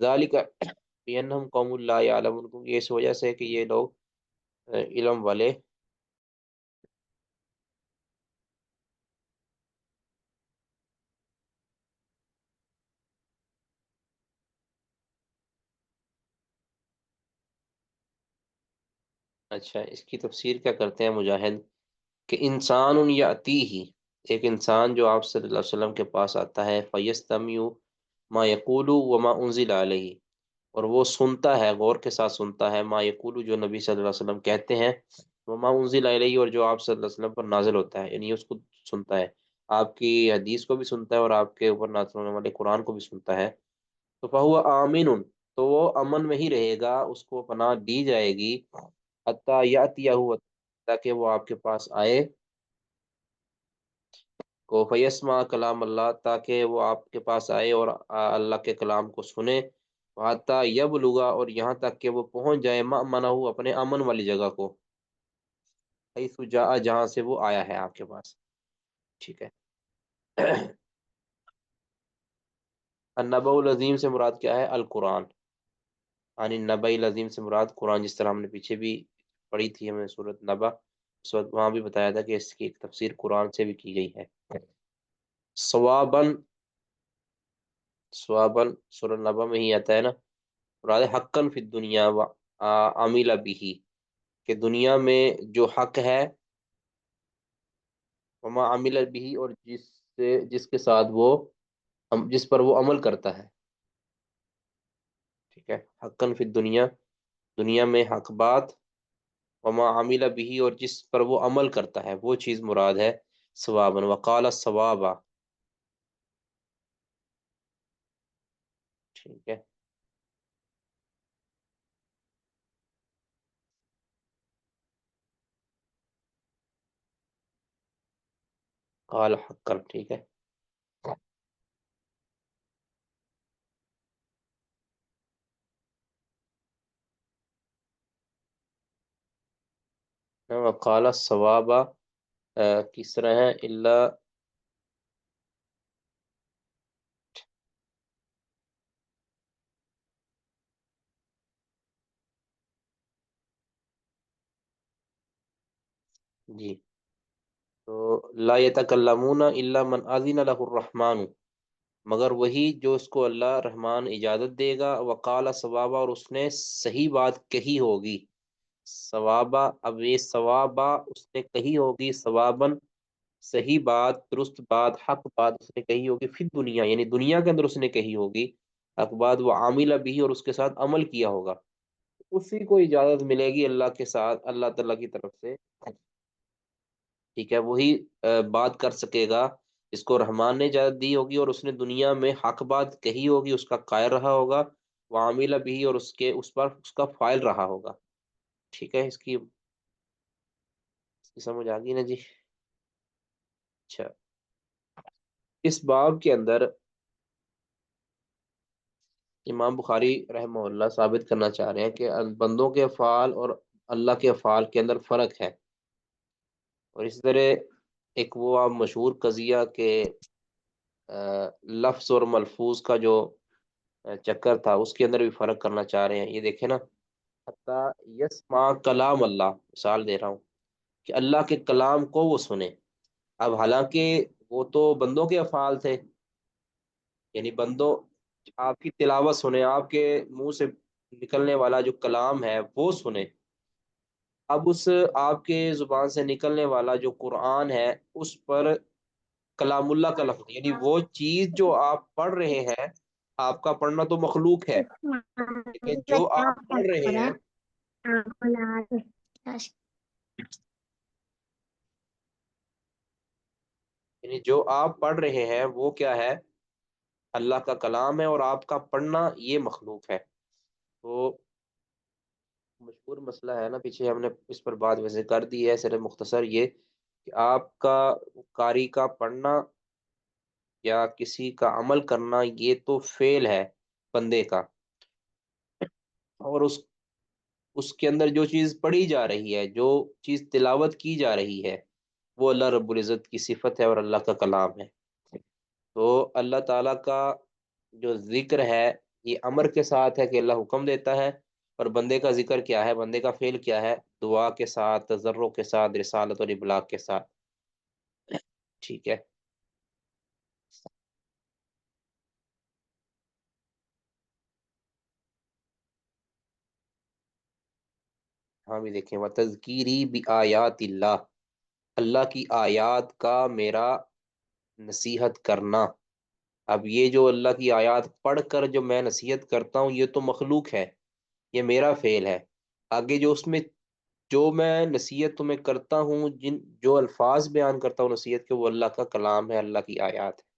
ذالک بأنہم قوم لا یعلمون، یہ اس وجہ سے کہ یہ لوگ علم والے. اچھا اس کی تفسیر کیا کرتے ہیں مجاہد، کہ انسان یاتی ہی، ایک انسان جو آپ صلی اللہ علیہ وسلم کے پاس آتا ہے، فیستمیع ما یقول وما انزل علیہ، اور وہ سنتا ہے، غور کے ساتھ سنتا ہے، ما یقول جو نبی صلی اللہ علیہ وسلم کہتے ہیں، وما انزل علیہ اور جو آپ صلی اللہ علیہ وسلم پر نازل ہوتا ہے، یعنی اس کو سنتا ہے، آپ کی حدیث کو بھی سنتا ہے اور آپ کے اوپر نازل ہونے والے قرآن کو بھی سنتا ہے. تو فہو آمین، تو وہ امن میں ہی رہے گا، اس کو پناہ دی جائے گی، حتی یاتیہ، تاکہ وہ آپ کے پاس آئے، کو فیسمع کلام اللہ، تاکہ وہ آپ کے پاس آئے اور اللہ کے کلام کو سنے، حتی یبلغا، اور یہاں تک کہ وہ پہنچ جائے، مأمنہ اپنے امن والی جگہ کو، حیث جاء جہاں سے وہ آیا ہے آپ کے پاس. ٹھیک ہے. النبأ العظیم سے مراد کیا ہے؟ القرآن. عن النبأ العظیم سے مراد قرآن، جس طرح ہم نے پیچھے بھی پڑھی تھی ہمیں سورۃ نبأ، اس وقت وہاں بھی بتایا تھا کہ اس کی ایک تفسیر قرآن سے بھی کی گئی ہے. ثواباً، ثواباً سورۃ نبأ میں ہی آتا ہے نا، مراد حقاً فی الدنیا و عمل بھی، کہ دنیا میں جو حق ہے، وما عمل بھی، اور جس کے ساتھ وہ جس پر وہ عمل کرتا ہے. ٹھیک ہے. حقاً فی الدنیا، دنیا میں حق بات، وما عمل بھی، اور جس پر وہ عمل کرتا ہے وہ چیز مراد ہے ثواباً. وقال الصواب. ٹھیک ہے. قال حقاً. ٹھیک ہے. وقال الصواب کس طرح ہے؟ اللہ، جی، تو لا يتکلمون الا من اذن له الرحمن، مگر وہی جو اس کو اللہ رحمان اجازت دے گا. وقال ثوابا، اور اس نے صحیح بات کہی ہوگی. ثوابا، اب یہ ثوابا اس نے کہی ہوگی، ثواباً صحیح بات، درست بات، حق بات اس نے کہی ہوگی، فی دنیا یعنی دنیا کے اندر اس نے کہی ہوگی، حق بات، وہ عامل بھی، اور اس کے ساتھ عمل کیا ہوگا، اسی کو اجازت ملے گی اللہ کے ساتھ، اللہ تعالیٰ کی طرف سے. ٹھیک ہے. وہی بات کر سکے گا جس کو رحمان نے اجازت دی ہوگی، اور اس نے دنیا میں حق بات کہی ہوگی، اس کا قائل رہا ہوگا، وعاملہ بھی، اور اس پر اس کا فائل رہا ہوگا. ٹھیک ہے. اس کی سمجھ آ گئی نا جی؟ اچھا، اس باب کے اندر امام بخاری رحمہ اللہ ثابت کرنا چاہ رہے ہیں کہ بندوں کے افعال اور اللہ کے افعال کے اندر فرق ہے. اور اسی طرح ایک وہ آپ مشہور قضیہ کہ لفظ اور ملفوظ کا جو چکر تھا، اس کے اندر بھی فرق کرنا چاہ رہے ہیں. یہ دیکھیں نا، حتی یسمع کلام اللہ، مثال دے رہا ہوں کہ اللہ کے کلام کو وہ سنے. اب حالانکہ وہ تو بندوں کے افعال تھے، یعنی بندوں، آپ کی تلاوت سنے، آپ کے منہ سے نکلنے والا جو کلام ہے وہ سنے. اب اس آپ کے زبان سے نکلنے والا جو قرآن ہے، اس پر کلام اللہ کا لفظ، یعنی وہ چیز جو آپ پڑھ رہے ہیں، آپ کا پڑھنا تو مخلوق ہے، لیکن جو آپ پڑھ رہے ہیں، یعنی جو آپ پڑھ رہے ہیں وہ کیا ہے؟ اللہ کا کلام ہے، اور آپ کا پڑھنا یہ مخلوق ہے۔ تو مشہور مسئلہ ہے نا، پیچھے ہم نے اس پر بات ویسے کر دی ہے، صرف مختصر یہ کہ آپ کا قاری کا پڑھنا یا کسی کا عمل کرنا یہ تو فعل ہے بندے کا، اور اس کے اندر جو چیز پڑھی جا رہی ہے، جو چیز تلاوت کی جا رہی ہے، وہ اللہ رب العزت کی صفت ہے اور اللہ کا کلام ہے۔ تو اللہ تعالیٰ کا جو ذکر ہے یہ امر کے ساتھ ہے کہ اللہ حکم دیتا ہے، اور بندے کا ذکر کیا ہے، بندے کا فعل کیا ہے؟ دعا کے ساتھ، تضرع کے ساتھ، رسالت اور ابلاغ کے ساتھ۔ ٹھیک ہے، ہاں بھی دیکھیں، وَتَذْكِيرِي بِآيَاتِ اللَّهِ، اللہ کی آیات کا میرا نصیحت کرنا۔ اب یہ جو اللہ کی آیات پڑھ کر جو میں نصیحت کرتا ہوں یہ تو مخلوق ہے، یہ میرا فعل ہے۔ آگے جو اس میں جو میں نصیحت تمہیں کرتا ہوں، جو الفاظ بیان کرتا ہوں نصیحت کے، وہ اللہ کا کلام ہے، اللہ کی آیات ہے۔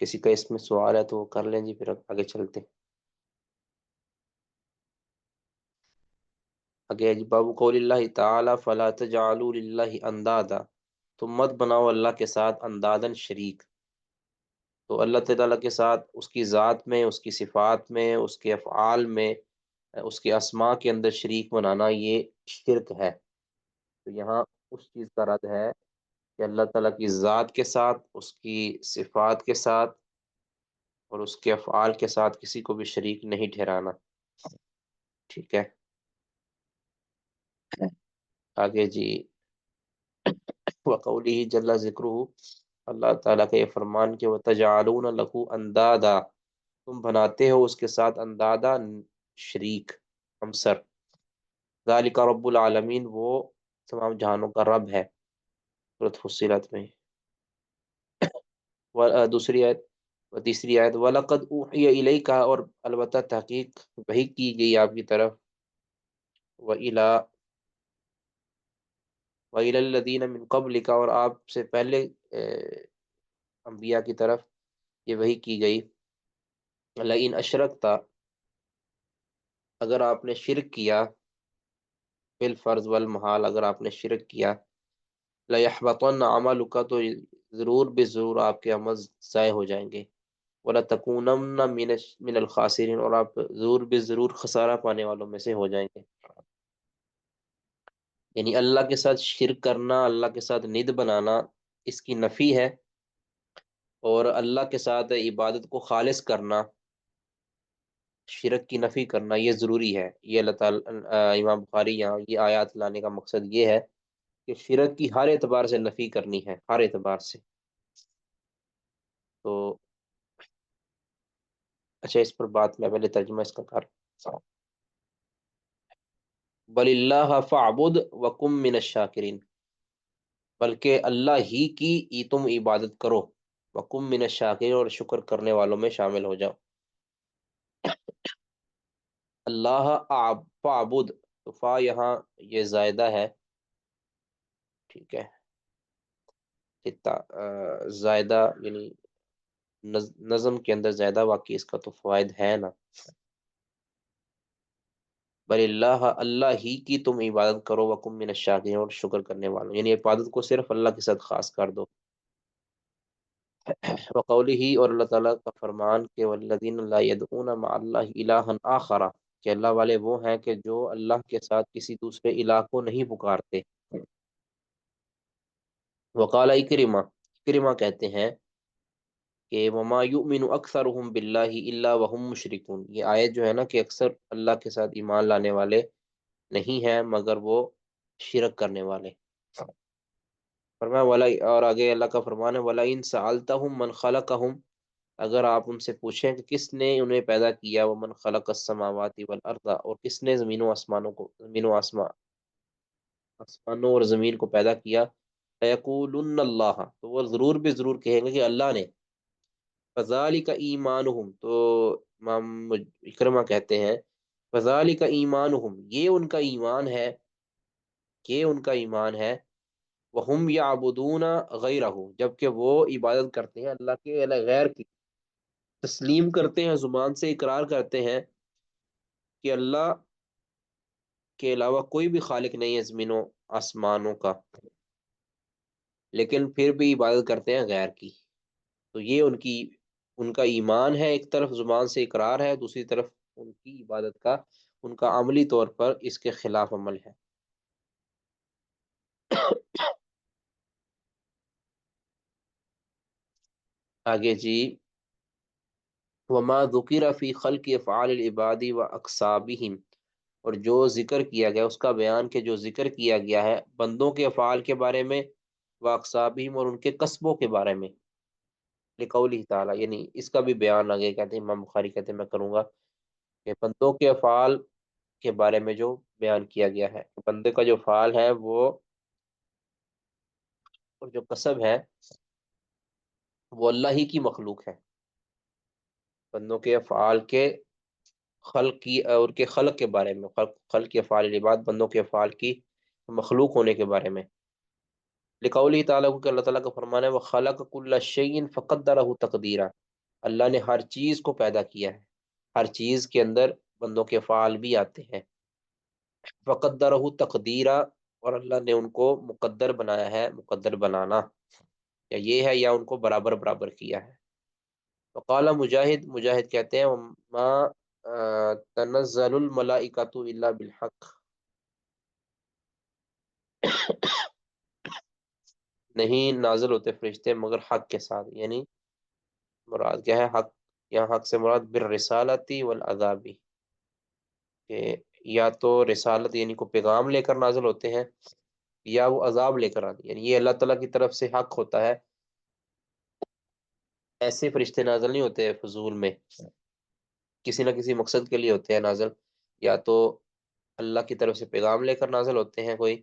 کسی کا اس میں سوال ہے تو وہ کر لیں جی، پھر آگے چلتے ہیں۔ آگے جی، باب قول اللہ تعالی فلا تجعلوا للہ اندادا، تم مت بناؤ اللہ کے ساتھ اندادن شریک۔ تو اللہ تعالیٰ کے ساتھ اس کی ذات میں، اس کی صفات میں، اس کے افعال میں، اس کے اسماء کے اندر شریک بنانا یہ شرک ہے۔ تو یہاں اس چیز کا رد ہے کہ اللہ تعالیٰ کی ذات کے ساتھ، اس کی صفات کے ساتھ اور اس کے افعال کے ساتھ کسی کو بھی شریک نہیں ٹھہرانا۔ ٹھیک ہے، آگے جی، وقوله جل ذکرہ، اللہ تعالیٰ کا یہ فرمان کہ وَتَجْعَلُونَ لَهُ اندادا، تم بناتے ہو اس کے ساتھ اندادا، شریک، ہمسر۔ ذالک رب العالمین، وہ تمام جہانوں کا رب ہے، سورۃ فصلت میں۔ دوسری آیت و تیسری آیت، وَلَقَدْ أُوحِيَ إِلَيْكَ، اور البتہ تحقیق وحی کی گئی آپ کی طرف، وَإِلَى الَّذِينَ مِن قَبْلِكَ، اور آپ سے پہلے انبیاء کی طرف یہ وحی کی گئی، لَئِنْ أَشْرَكْتَ، اگر آپ نے شرک کیا، بالفرض والمحال، اگر آپ نے شرک کیا، لَيَحْبَطَنَّ عَمَلُكَ، تو ضرور بے ضرور آپ کے عمل ضائع ہو جائیں گے، وَلَتَكُونَنَّ مِنَ الْخَاسِرِينَ، اور آپ ضرور بے ضرور خسارہ پانے والوں میں سے ہو جائیں گے۔ یعنی اللہ کے ساتھ شرک کرنا، اللہ کے ساتھ ند بنانا، اس کی نفی ہے، اور اللہ کے ساتھ عبادت کو خالص کرنا، شرک کی نفی کرنا، یہ ضروری ہے۔ یہ اللہ تعالی امام بخاری یہاں یہ آیات لانے کا مقصد یہ ہے کہ شرک کی ہر اعتبار سے نفی کرنی ہے، ہر اعتبار سے۔ تو اچھا، اس پر بات میں پہلے ترجمہ اس کا کر، بل اللہ فاعبد وکم من الشاکرین، بلکہ اللہ ہی کی تم عبادت کرو، وکم من الشاکرین، اور شکر کرنے والوں میں شامل ہو جاؤ۔ اللہ فاعبد، تو فا یہاں یہ زائدہ ہے، ٹھیک ہے، زائدہ یعنی نظم کے اندر زیادہ، واقعی اس کا تو فوائد ہے نا۔ بل اللہ، اللہ ہی کی تم عبادت کرو، وکم من الشاکرین، اور شکر کرنے والوں، یعنی عبادت کو صرف اللہ کے ساتھ خاص کر دو۔ وقوله، اور اللہ تعالیٰ کا فرمان کہ والذین لا يدعون مع اللہ الہا آخر، کہ اللہ والے وہ ہیں کہ جو اللہ کے ساتھ کسی دوسرے الہ کو نہیں پکارتے۔ وقال اکرمہ، اکرمہ کہتے ہیں کہ وما یؤمن اکثرهم باللہ الا وهم مشرکون، یہ آیت جو ہے نا کہ اکثر اللہ کے ساتھ ایمان لانے والے نہیں ہیں مگر وہ شرک کرنے والے۔ فرمایا ولا، اور آگے اللہ کا فرمان ہے وَلَئِن سَأَلْتَهُم مَّنْ خَلَقَهُم، اگر آپ ان سے پوچھیں کہ کس نے انہیں پیدا کیا، وَمَنْ خَلَقَ السَّمَاوَاتِ وَالْأَرْضَ، اور کس نے زمین و آسمانوں کو، زمین و آسمان آسمانوں اور زمین کو پیدا کیا، فیقولن اللہ، تو وہ ضرور بھی ضرور کہیں گے کہ اللہ نے، فذالک ایمانہم، تو امام اکرمہ کہتے ہیں فذالک ایمانہم، یہ ان کا ایمان ہے، یہ ان کا ایمان ہے، وہم یعبدون غیرہ، جبکہ وہ عبادت کرتے ہیں اللہ کے غیر کی، تسلیم کرتے ہیں، زبان سے اقرار کرتے ہیں کہ اللہ کے علاوہ کوئی بھی خالق نہیں ہے زمینوں آسمانوں کا، لیکن پھر بھی عبادت کرتے ہیں غیر کی. تو یہ ان کا ایمان ہے، ایک طرف زبان سے اقرار ہے، دوسری طرف ان کی عبادت کا، ان کا عملی طور پر اس کے خلاف عمل ہے. آگے جی، وما ذکر فی خلق افعال العباد و اقصابہم، اور جو ذکر کیا گیا اس کا بیان کہ جو ذکر کیا گیا ہے بندوں کے افعال کے بارے میں، و اقصابہم، اور ان کے قصبوں کے بارے میں، لقولہ تعالیٰ، یعنی اس کا بھی بیان آگے کہتے ہیں امام بخاری کہتے ہیں میں کروں گا، کہ بندوں کے افعال کے بارے میں جو بیان کیا گیا ہے، بندے کا جو فعال ہے وہ اور جو کسب ہے وہ اللہ ہی کی مخلوق ہے. بندوں کے افعال کے خلق کی اور کے خلق کے بارے میں، خلق کے افعال العباد، بندوں کے افعال کی مخلوق ہونے کے بارے میں، لقوله تعالیٰ، کہ اللہ تعالیٰ کا فرمانا ہے وَخَلَقَ كُلَّ شَيْءٍ فَقَدَّرَهُ تَقْدِيرًا، اللہ نے ہر چیز کو پیدا کیا ہے، ہر چیز کے اندر بندوں کے افعال بھی آتے ہیں، فَقَدَّرَهُ تَقْدِيرًا، اور اللہ نے ان کو مقدر بنایا ہے، مقدر بنانا، یا یہ ہے یا ان کو برابر برابر کیا ہے. وقال مجاہد، مجاہد کہتے ہیں ما تنزل الملائکۃ الا بالحق، نہیں نازل ہوتے فرشتے مگر حق کے ساتھ، یعنی مراد کیا ہے حق، یہاں حق سے مراد بالرسالتی والعذابی، کہ یا تو رسالت یعنی کو پیغام لے کر نازل ہوتے ہیں، یا وہ عذاب لے کر آتے ہیں، یعنی یہ اللہ تعالیٰ کی طرف سے حق ہوتا ہے، ایسے فرشتے نازل نہیں ہوتے فضول میں، کسی نہ کسی مقصد کے لیے ہوتے ہیں نازل، یا تو اللہ کی طرف سے پیغام لے کر نازل ہوتے ہیں کوئی،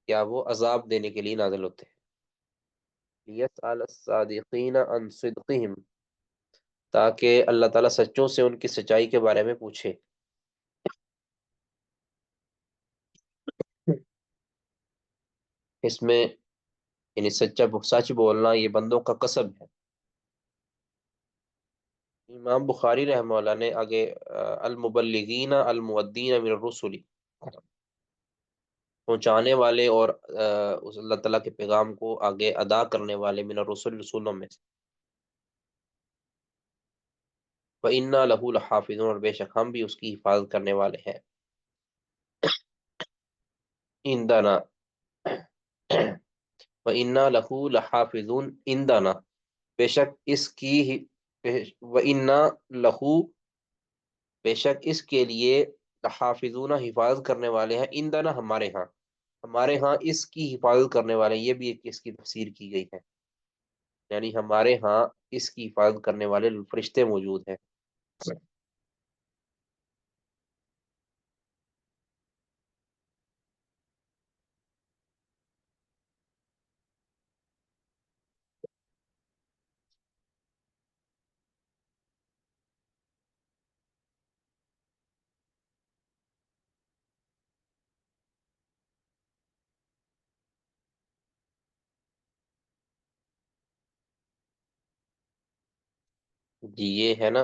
یا وہ عذاب دینے کے لیے نازل ہوتے ہیں. لیسأل الصادقین عن صدقہم، تاکہ اللہ تعالیٰ سچوں سے ان کی سچائی کے بارے میں پوچھے. اس میں یعنی سچ بولنا یہ بندوں کا کسب ہے. امام بخاری رحمہ اللہ نے آگے المبلغین المؤدین من الرسل، پہنچانے والے اور اس اللہ تعالیٰ کے پیغام کو آگے ادا کرنے والے، من الرسل، رسولوں میں سے، وَإِنَّا لَهُ لَحَافِظُونَ، اور بے شک ہم بھی اس کی حفاظت کرنے والے ہیں. عندنا، وَإِنَّا لَهُ لَحَافِظُونَ عندنا، بے شک اس کی وَإِنَّا لَهُ، بے شک اس کے لیے لحافظون، حفاظت کرنے والے ہیں، عندنا، ہمارے ہاں، ہمارے ہاں اس کی حفاظت کرنے والے ہیں. یہ بھی ایک اس کی تفسیر کی گئی ہے، یعنی ہمارے ہاں اس کی حفاظت کرنے والے فرشتے موجود ہیں. جی یہ ہے نا.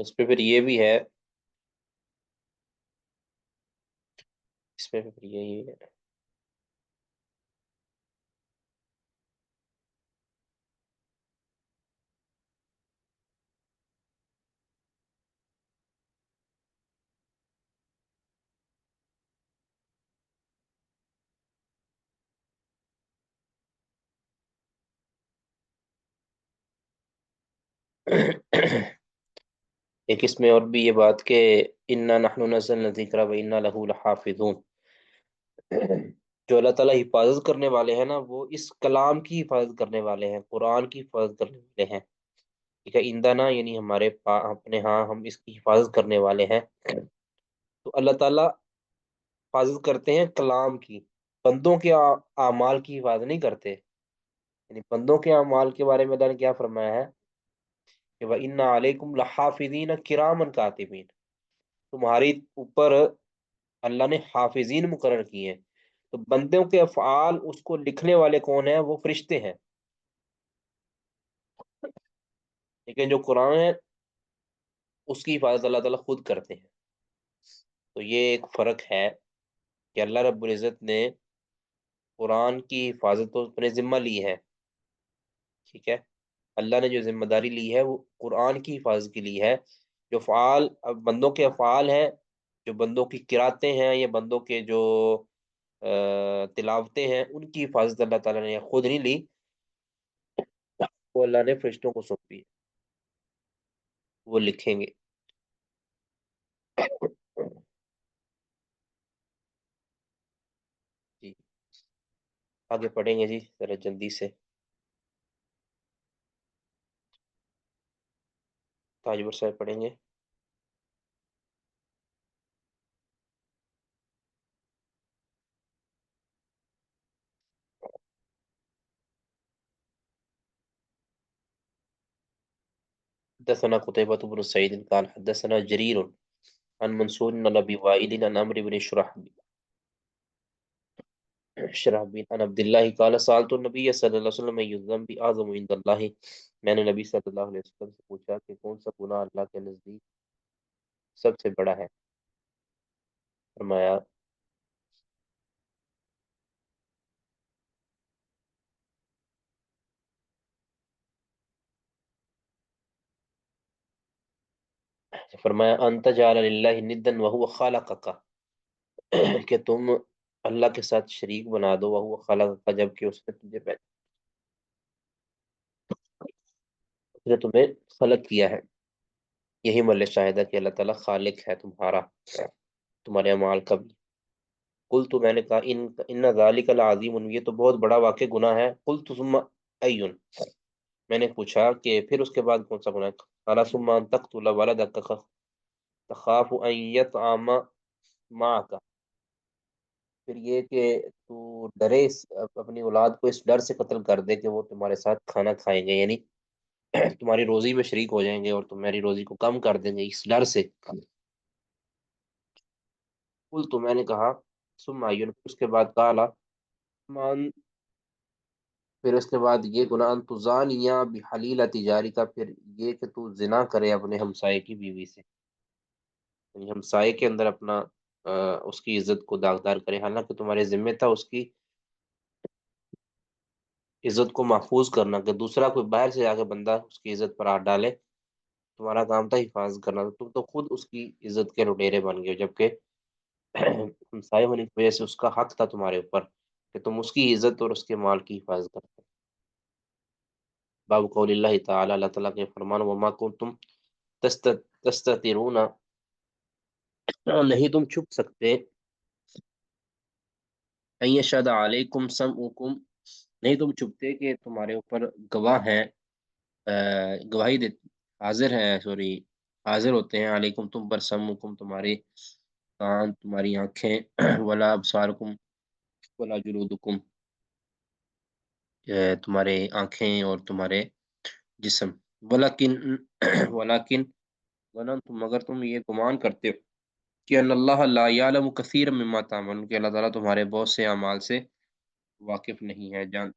اس پہ پھر یہ بھی ہے، اس پہ پھر یہی ہے ایک اس میں اور بھی یہ بات کہ انا نحن نزلنا الذکر و انا لہ لحافظون، جو اللہ تعالیٰ حفاظت کرنے والے ہیں نا، وہ اس کلام کی حفاظت کرنے والے ہیں، قرآن کی حفاظت کرنے والے ہیں، ٹھیک ہے، اندنا یعنی اپنے ہاں ہم اس کی حفاظت کرنے والے ہیں۔ تو اللہ تعالیٰ حفاظت کرتے ہیں کلام کی، بندوں کے اعمال کی حفاظت نہیں کرتے، یعنی بندوں کے اعمال کے بارے میں اللہ نے کیا فرمایا ہے کہ وَإِنَّ عَلَيْكُمْ لَحَافِظِينَ كِرَامًا كَاتِبِينَ، تمہاری اوپر اللہ نے حافظین مقرر کیے ہیں۔ تو بندوں کے افعال اس کو لکھنے والے کون ہیں؟ وہ فرشتے ہیں، لیکن جو قرآن ہے اس کی حفاظت اللہ تعالیٰ خود کرتے ہیں۔ تو یہ ایک فرق ہے کہ اللہ رب العزت نے قرآن کی حفاظت تو اپنے ذمہ لی ہے، ٹھیک ہے، اللہ نے جو ذمہ داری لی ہے وہ قرآن کی حفاظت کی لی ہے۔ جو افعال اب بندوں کے افعال ہیں، جو بندوں کی قراتیں ہیں یا بندوں کے جو تلاوتیں ہیں، ان کی حفاظت اللہ تعالیٰ نے خود نہیں لی، وہ اللہ نے فرشتوں کو سونپی ہے، وہ لکھیں گے۔ جی آگے پڑھیں گے جی ذرا جلدی سے، تاجور صاحب پڑھیں گے۔ حدثنا قتيبة بن سعيد قال حدثنا جرير عن منصور عن أبي وائل عن عمرو بن شرحبیل عن عبد الله قال سألت النبي صلی اللہ علیہ وسلم أي الذنب أعظم عند الله، میں نے نبی صلی اللہ علیہ وسلم سے پوچھا کہ کون سا گناہ اللہ کے نزدیک سب سے بڑا ہے؟ فرمایا فرمایا انت جعل للہ ندا وهو خلقک، کہ تم اللہ کے ساتھ شریک بنا دو، وهو خلقک، جبکہ اس نے تمہیں خلق کیا ہے۔ یہی مل شاہد ہے کہ اللہ تعالیٰ خالق ہے تمہارا، تمہارے اعمال کا بھی۔ قلت، میں نے کہا ان ذالک العظیم، یہ تو بہت بڑا واقع گناہ ہے۔ قلت ثم ایون، میں نے پوچھا کہ پھر اس کے بعد کون سا گناہ ہے؟ قال ثم ان تقتل ولدک تخاف ان یطعم معک، پھر یہ کہ تو ڈرے اپنی اولاد کو اس ڈر سے قتل کر دے کہ وہ تمہارے ساتھ کھانا کھائیں گے، یعنی تمہاری روزی میں شریک ہو جائیں گے اور تمہاری روزی کو کم کر دیں گے اس ڈر سے۔ قلت، میں نے کہا ثم ایون، اس کے بعد قال مان، پھر اس کے بعد یہ گناہ ان تزانیہ بحلیلہ تجاری کا، پھر یہ کہ تو زنا کرے اپنے ہمسائے کی بیوی سے، یعنی ہمسائے کے اندر اپنا اس کی عزت کو داغدار کرے، حالانکہ تمہارے ذمہ تھا اس کی عزت کو محفوظ کرنا، کہ دوسرا کوئی باہر سے آ کے بندہ اس کی عزت پر ہاتھ ڈالے، تمہارا کام تھا حفاظت کرنا، تو تم تو خود اس کی عزت کے لٹیرے بن گئے، جبکہ ہمسائے ہونے کی وجہ سے اس کا حق تھا تمہارے اوپر کہ تم اس کی عزت اور اس کے مال کی حفاظت کرتے۔ باب قول اللہ تعالی، اللہ تعالیٰ کے فرمان، وما کنتم تستترون، نہیں تم چھپ سکتے، ان یشہد علیکم سمعکم، نہیں تم چھپتے کہ تمہارے اوپر گواہ ہیں، گواہی حاضر ہیں، سوری حاضر ہوتے ہیں، علیکم تم پر، سمعکم تمہارے کان، تمہاری آنکھیں، ولا ابصارکم ولا جلودکم، تمہارے آنکھیں اور تمہارے جسم، ولیکن ولیکن ظننتم، مگر تم یہ گمان کرتے ہو کہ ان اللہ لا یعلم کثیر مما تعملون، کہ اللہ تعالیٰ تمہارے بہت سے اعمال سے واقف نہیں ہے، جان۔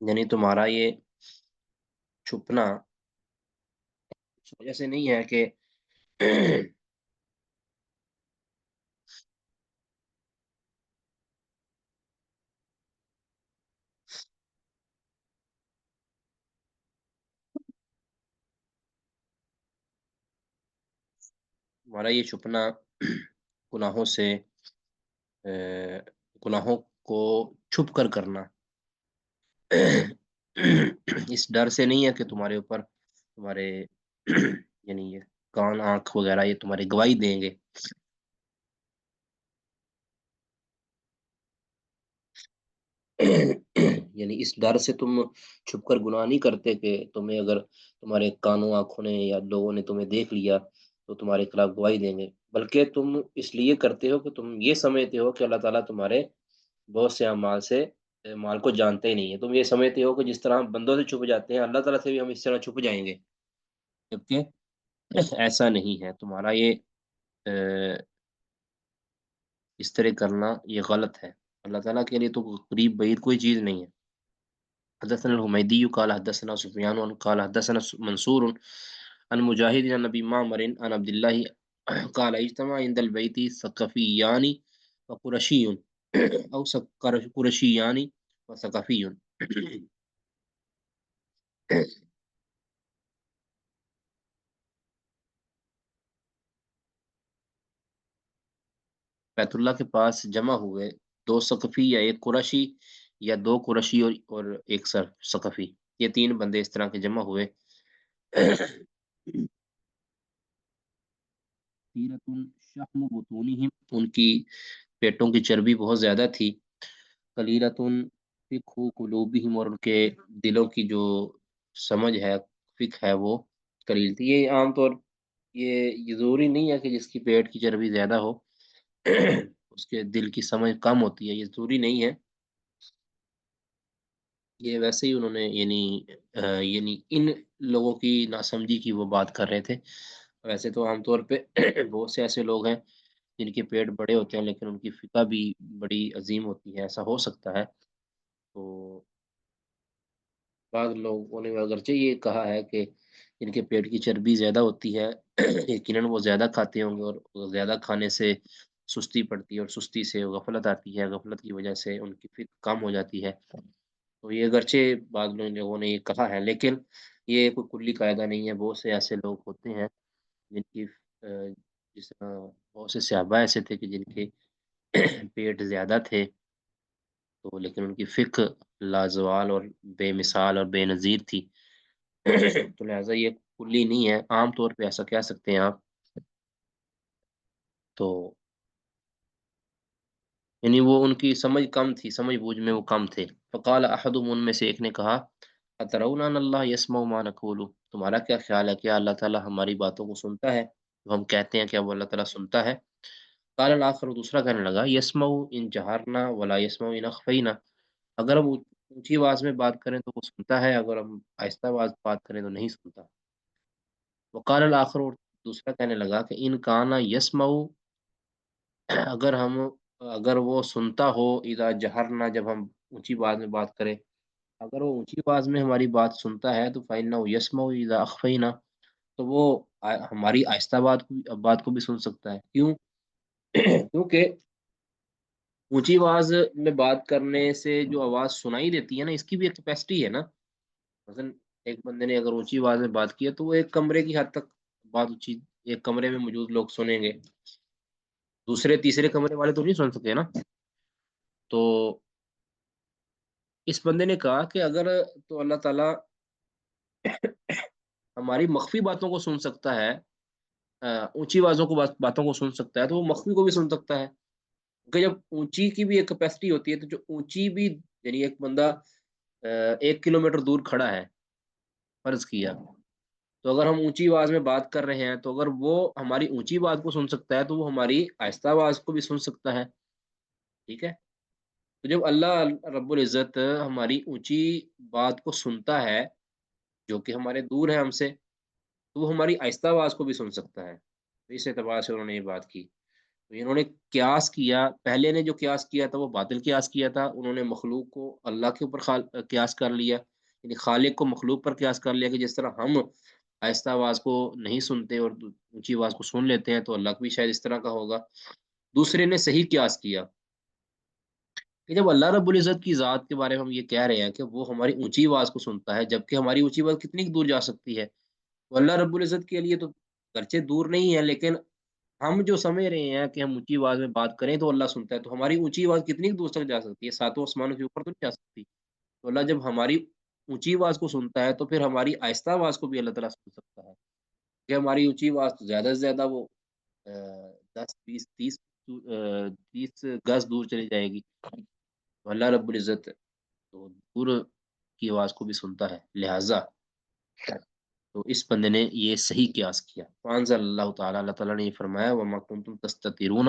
یعنی تمہارا یہ چھپنا اس وجہ سے نہیں ہے کہ تمہارا یہ چھپنا گناہوں سے گناہوں کو چھپ کر کرنا اس ڈر سے نہیں ہے کہ تمہارے اوپر تمہارے یعنی یہ کان آنکھ وغیرہ یہ تمہاری گواہی دیں گے، یعنی اس ڈر سے تم چھپ کر گناہ نہیں کرتے کہ تمہیں اگر تمہارے کانوں آنکھوں نے یا لوگوں نے تمہیں دیکھ لیا تو تمہارے خلاف گواہی دیں گے، بلکہ تم اس لیے کرتے ہو کہ تم یہ سمجھتے ہو کہ اللہ تعالیٰ تمہارے بہت سے اعمال سے مال کو جانتے ہی نہیں ہے، تم یہ سمجھتے ہو کہ جس طرح ہم بندوں سے چھپ جاتے ہیں اللہ تعالیٰ سے بھی ہم اس طرح چھپ جائیں گے، جبکہ ایسا نہیں ہے تمہارا یہ اس طرح کرنا یہ غلط ہے، اللہ تعالیٰ کے لیے تو قریب بعید کوئی چیز نہیں ہے۔ حدثنا الحمیدی قال حدثنا سفیان قال حدثنا منصور عن مجاہد عن نبی معمر عن عبد الله قال اجتمع عند البيت ثقفيان وقرشي او قرشيان وثقفي بیت اللہ کے پاس جمع ہوئے دو ثقفی یا ایک قرشی یا دو قرشی اور ایک ثقفی، یہ تین بندے اس طرح کے جمع ہوئے شحم بطونہم، ان کی پیٹوں کی چربی بہت زیادہ تھی، قلیلتن فقہ قلوبہم، اور ان کے دلوں کی جو سمجھ ہے فقہ ہے وہ قلیل تھی۔ یہ عام طور یہ ضروری نہیں ہے کہ جس کی پیٹ کی چربی زیادہ ہو اس کے دل کی سمجھ کم ہوتی ہے، یہ ضروری نہیں ہے، یہ ویسے ہی انہوں نے یعنی ان لوگوں کی ناسمجھی کی وہ بات کر رہے تھے۔ ویسے تو عام طور پہ بہت سے ایسے لوگ ہیں جن کے پیٹ بڑے ہوتے ہیں لیکن ان کی فقہ بھی بڑی عظیم ہوتی ہے، ایسا ہو سکتا ہے۔ تو بعض لوگوں نے اگرچہ یہ کہا ہے کہ جن کے پیٹ کی چربی زیادہ ہوتی ہے یقیناً وہ زیادہ کھاتے ہوں گے اور زیادہ کھانے سے سستی پڑتی ہے اور سستی سے غفلت آتی ہے، غفلت کی وجہ سے ان کی فکر کم ہو جاتی ہے۔ تو یہ اگرچہ بعض لوگوں نے یہ کہا ہے لیکن یہ کوئی کلی قاعدہ نہیں ہے، بہت سے ایسے لوگ ہوتے ہیں جن کی جس طرح بہت سے صحابہ ایسے تھے کہ جن کے پیٹ زیادہ تھے تو لیکن ان کی فکر لازوال اور بے مثال اور بے نظیر تھی تو لہٰذا یہ کلی نہیں ہے، عام طور پہ ایسا کہہ سکتے ہیں آپ۔ تو یعنی وہ ان کی سمجھ کم تھی، سمجھ بوجھ میں وہ کم تھے۔ فقال احدهم، ان میں سے ایک نے کہا اترون ان اللہ یسمع ما نقول، تمہارا کیا خیال ہے کیا اللہ تعالیٰ ہماری باتوں کو سنتا ہے، جو ہم کہتے ہیں کیا وہ اللہ تعالیٰ سنتا ہے؟ قال الاخر، دوسرا کہنے لگا یسمع ان جہرنا ولا یسمع ان اخفینا، اگر ہم اونچی آواز میں بات کریں تو وہ سنتا ہے، اگر ہم آہستہ آواز بات کریں تو نہیں سنتا۔ وقال الاخر، اور دوسرا کہنے لگا کہ ان کانا یسمع، اگر وہ سنتا ہو اذا جہرنا، جب ہم اونچی آواز میں بات کریں، اگر وہ اونچی آواز میں ہماری بات سنتا ہے تو فإنه يسمع اذا اخفینا، تو وہ ہماری آہستہ بات کو بھی سن سکتا ہے۔ کیوں؟ کیونکہ اونچی آواز میں بات کرنے سے جو آواز سنائی دیتی ہے نا، اس کی بھی ایک کیپیسٹی ہے نا، مثلا ایک بندے نے اگر اونچی آواز میں بات کی ہے تو وہ ایک کمرے کی حد تک بات اونچی، ایک کمرے میں موجود لوگ سنیں گے، دوسرے تیسرے کمرے والے تو نہیں سن سکتے نا۔ تو اس بندے نے کہا کہ اگر تو اللہ تعالیٰ ہماری مخفی باتوں کو سن سکتا ہے، اونچی آوازوں کو باتوں کو سن سکتا ہے، تو وہ مخفی کو بھی سن سکتا ہے، کیونکہ جب اونچی کی بھی ایک کیپیسٹی ہوتی ہے تو جو اونچی بھی، یعنی ایک بندہ 1 کلومیٹر دور کھڑا ہے فرض کیا، تو اگر ہم اونچی آواز میں بات کر رہے ہیں تو اگر وہ ہماری اونچی بات کو سن سکتا ہے تو وہ ہماری آہستہ آواز کو بھی سن سکتا ہے، ٹھیک ہے؟ تو جب اللہ رب العزت ہماری اونچی بات کو سنتا ہے جو کہ ہمارے دور ہے ہم سے، تو وہ ہماری آہستہ آواز کو بھی سن سکتا ہے، تو اس اعتبار سے انہوں نے یہ بات کی۔ تو انہوں نے قیاس کیا، پہلے نے جو قیاس کیا تھا وہ باطل قیاس کیا تھا، انہوں نے مخلوق کو اللہ کے اوپر قیاس کر لیا، یعنی خالق کو مخلوق پر قیاس کر لیا کہ جس طرح ہم آہستہ آواز کو نہیں سنتے اور اونچی آواز کو سن لیتے ہیں تو اللہ کو بھی شاید اس طرح کا ہوگا۔ دوسرے نے صحیح قیاس کیا کہ جب اللہ رب العزت کی ذات کے بارے میں ہم یہ کہہ رہے ہیں کہ وہ ہماری اونچی آواز کو سنتا ہے، جبکہ ہماری اونچی آواز کتنی دور جا سکتی ہے، تو اللہ رب العزت کے لیے تو گرچہ دور نہیں ہے، لیکن ہم جو سمجھ رہے ہیں کہ ہم اونچی آواز میں بات کریں تو اللہ سنتا ہے، تو ہماری اونچی آواز کتنی دور تک جا سکتی ہے؟ ساتوں آسمانوں کے اوپر تو نہیں جا سکتی۔ تو اللہ جب ہماری اونچی آواز کو سنتا ہے تو پھر ہماری آہستہ آواز کو بھی اللہ تعالیٰ سن سکتا ہے، کہ ہماری اونچی آواز تو زیادہ سے زیادہ وہ 10 20 30 گز دور چلی جائے گی، تو اللہ رب العزت تو دور کی آواز کو بھی سنتا ہے، لہٰذا تو اس بندے نے یہ صحیح قیاس کیا۔ فانزل اللہ تعالیٰ، اللہ تعالیٰ نے یہ فرمایا وما کنتم تستترون،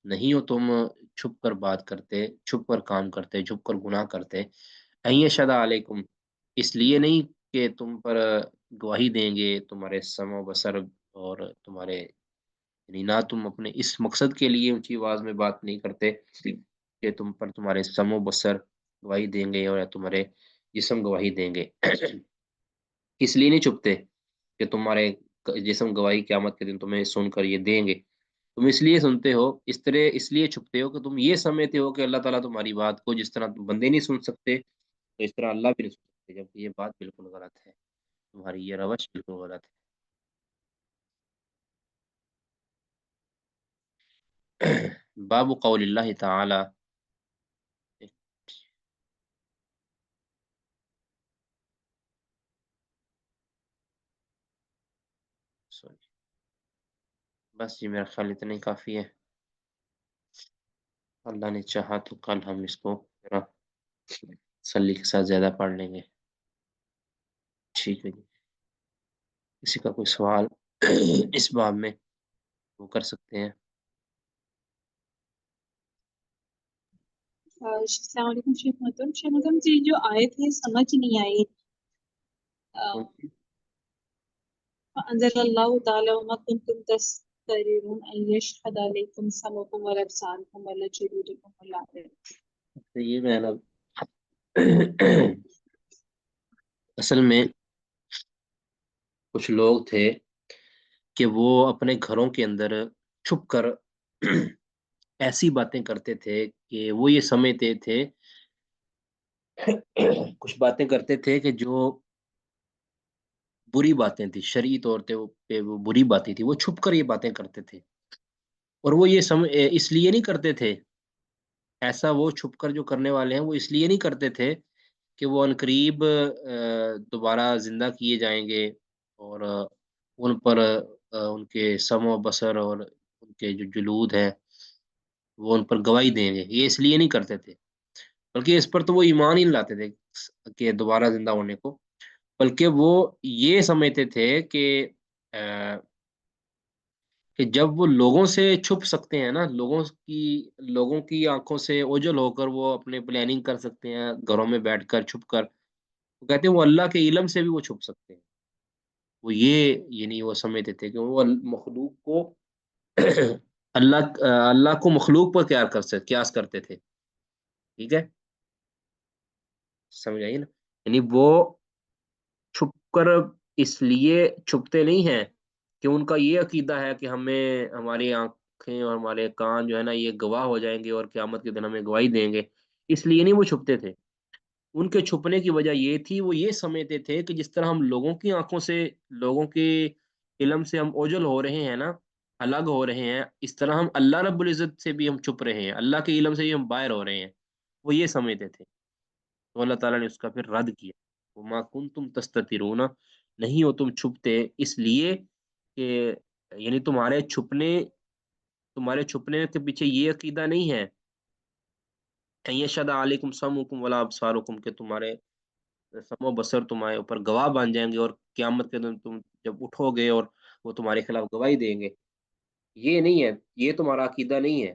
نہیں ہو تم چھپ کر بات کرتے، چھپ کر کام کرتے، چھپ کر گناہ کرتے، این یشہد علیکم، اس لیے نہیں کہ تم پر گواہی دیں گے تمہارے سمع و بصر، اور تمہارے یعنی نہ تم اپنے اس مقصد کے لیے اونچی آواز میں بات نہیں کرتے کہ تم پر تمہارے سمع و بصر گواہی دیں گے اور یا تمہارے جسم گواہی دیں گے۔ اس لیے نہیں چھپتے کہ تمہارے جسم گواہی قیامت کے دن تمہیں سن کر یہ دیں گے، تم اس لیے سنتے ہو، اس لیے چھپتے ہو کہ تم یہ سمجھتے ہو کہ اللہ تعالیٰ تمہاری بات کو جس طرح تم بندے نہیں سن سکتے تو اس طرح اللہ بھی نہیں سن سکتے، جبکہ یہ بات بالکل غلط ہے، تمہاری یہ روش بالکل غلط ہے۔ باب قول اللہ تعالی، سوری، بس یہ میرا خیال اتنا ہی کافی ہے، اللہ نے چاہا تو کل ہم اس کو ذرا تسلی کے ساتھ زیادہ پڑھ لیں گے۔ ٹھیک ہے جی، کسی کا کوئی سوال اس باب میں وہ کر سکتے ہیں۔ السلام علیکم شیخ محترم، شیخ محترم جی جو آئے تھے سمجھ نہیں آئی۔ انزل اللہ تعالی وما کنتم تستترون ان یشهد علیکم سمعکم وابصارکم وجلودکم والله۔ تو یہ میں نا اصل میں کچھ لوگ تھے کہ وہ اپنے گھروں کے اندر چھپ کر ایسی باتیں کرتے تھے کہ وہ یہ سمجھتے تھے، کچھ باتیں کرتے تھے کہ جو بری باتیں تھی، شرعی طور پہ وہ بری باتیں تھی، وہ چھپ کر یہ باتیں کرتے تھے، اور وہ یہ اس لیے نہیں کرتے تھے، ایسا وہ چھپ کر جو کرنے والے ہیں وہ اس لیے نہیں کرتے تھے کہ وہ عنقریب دوبارہ زندہ کیے جائیں گے اور ان پر ان کے سمع و بصر اور ان کے جو جلود ہیں وہ ان پر گواہی دیں گے، یہ اس لیے نہیں کرتے تھے، بلکہ اس پر تو وہ ایمان ہی نہیں لاتے تھے کہ دوبارہ زندہ ہونے کو، بلکہ وہ یہ سمجھتے تھے کہ جب وہ لوگوں سے چھپ سکتے ہیں نا، لوگوں کی آنکھوں سے اوجھل ہو کر وہ اپنے پلاننگ کر سکتے ہیں گھروں میں بیٹھ کر چھپ کر، وہ کہتے ہیں وہ اللہ کے علم سے بھی وہ چھپ سکتے ہیں، وہ یعنی وہ سمجھتے تھے کہ وہ مخلوق کو اللہ کو مخلوق پر قیاس کرتے تھے، ٹھیک ہے، سمجھ آئیے نا، یعنی وہ چھپ کر اس لیے چھپتے نہیں ہیں کہ ان کا یہ عقیدہ ہے کہ ہمیں ہماری آنکھیں اور ہمارے کان جو ہے نا یہ گواہ ہو جائیں گے اور قیامت کے دن ہمیں گواہی دیں گے، اس لیے نہیں وہ چھپتے تھے، ان کے چھپنے کی وجہ یہ تھی وہ یہ سمجھتے تھے کہ جس طرح ہم لوگوں کی آنکھوں سے، لوگوں کے علم سے ہم اوجل ہو رہے ہیں نا، الگ ہو رہے ہیں، اس طرح ہم اللہ رب العزت سے بھی ہم چھپ رہے ہیں، اللہ کے علم سے بھی ہم باہر ہو رہے ہیں، وہ یہ سمجھتے تھے، تو اللہ تعالیٰ نے اس کا پھر رد کیا، وما کنتم تستترون، نہیں ہو تم چھپتے اس لیے کہ یعنی تمہارے چھپنے کے پیچھے یہ عقیدہ نہیں ہے ان یشہد علیکم سمعکم ولا ابصارکم، کہ تمہارے سمع و بصر تمہارے اوپر گواہ بن جائیں گے اور قیامت کے دن تم جب اٹھو گے اور وہ تمہارے خلاف گواہی دیں گے، یہ نہیں ہے، یہ تمہارا عقیدہ نہیں ہے،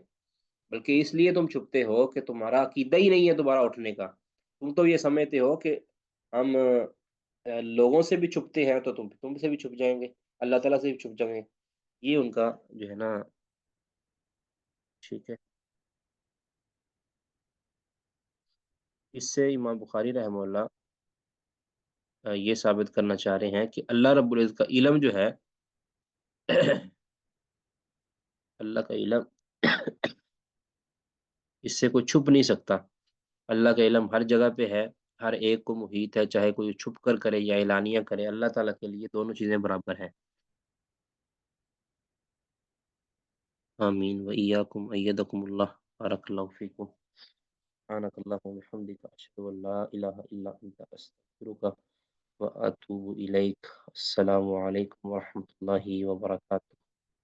بلکہ اس لیے تم چھپتے ہو کہ تمہارا عقیدہ ہی نہیں ہے دوبارہ اٹھنے کا، تم تو یہ سمجھتے ہو کہ ہم لوگوں سے بھی چھپتے ہیں تو تم سے بھی چھپ جائیں گے، اللہ تعالیٰ سے بھی چھپ جائیں گے، یہ ان کا جو ہے نا ٹھیک ہے، اس سے امام بخاری رحمہ اللہ یہ ثابت کرنا چاہ رہے ہیں کہ اللہ رب العزت کا علم جو ہے اللہ کا علم اس سے کوئی چھپ نہیں سکتا، اللہ کا علم ہر جگہ پہ ہے، ہر ایک کو محیط ہے، چاہے کوئی چھپ کر کرے یا اعلانیہ کرے، اللہ تعالیٰ کے لیے دونوں چیزیں برابر ہیں۔ آمین و ایاکم ایدکم اللہ، بارک اللہ فیکم، سبحانک اللہم و بحمدک، اشہد ان لا الہ الا انت، استغفرک و اتوب الیک۔ السلام علیکم ورحمۃ اللہ وبرکاتہ۔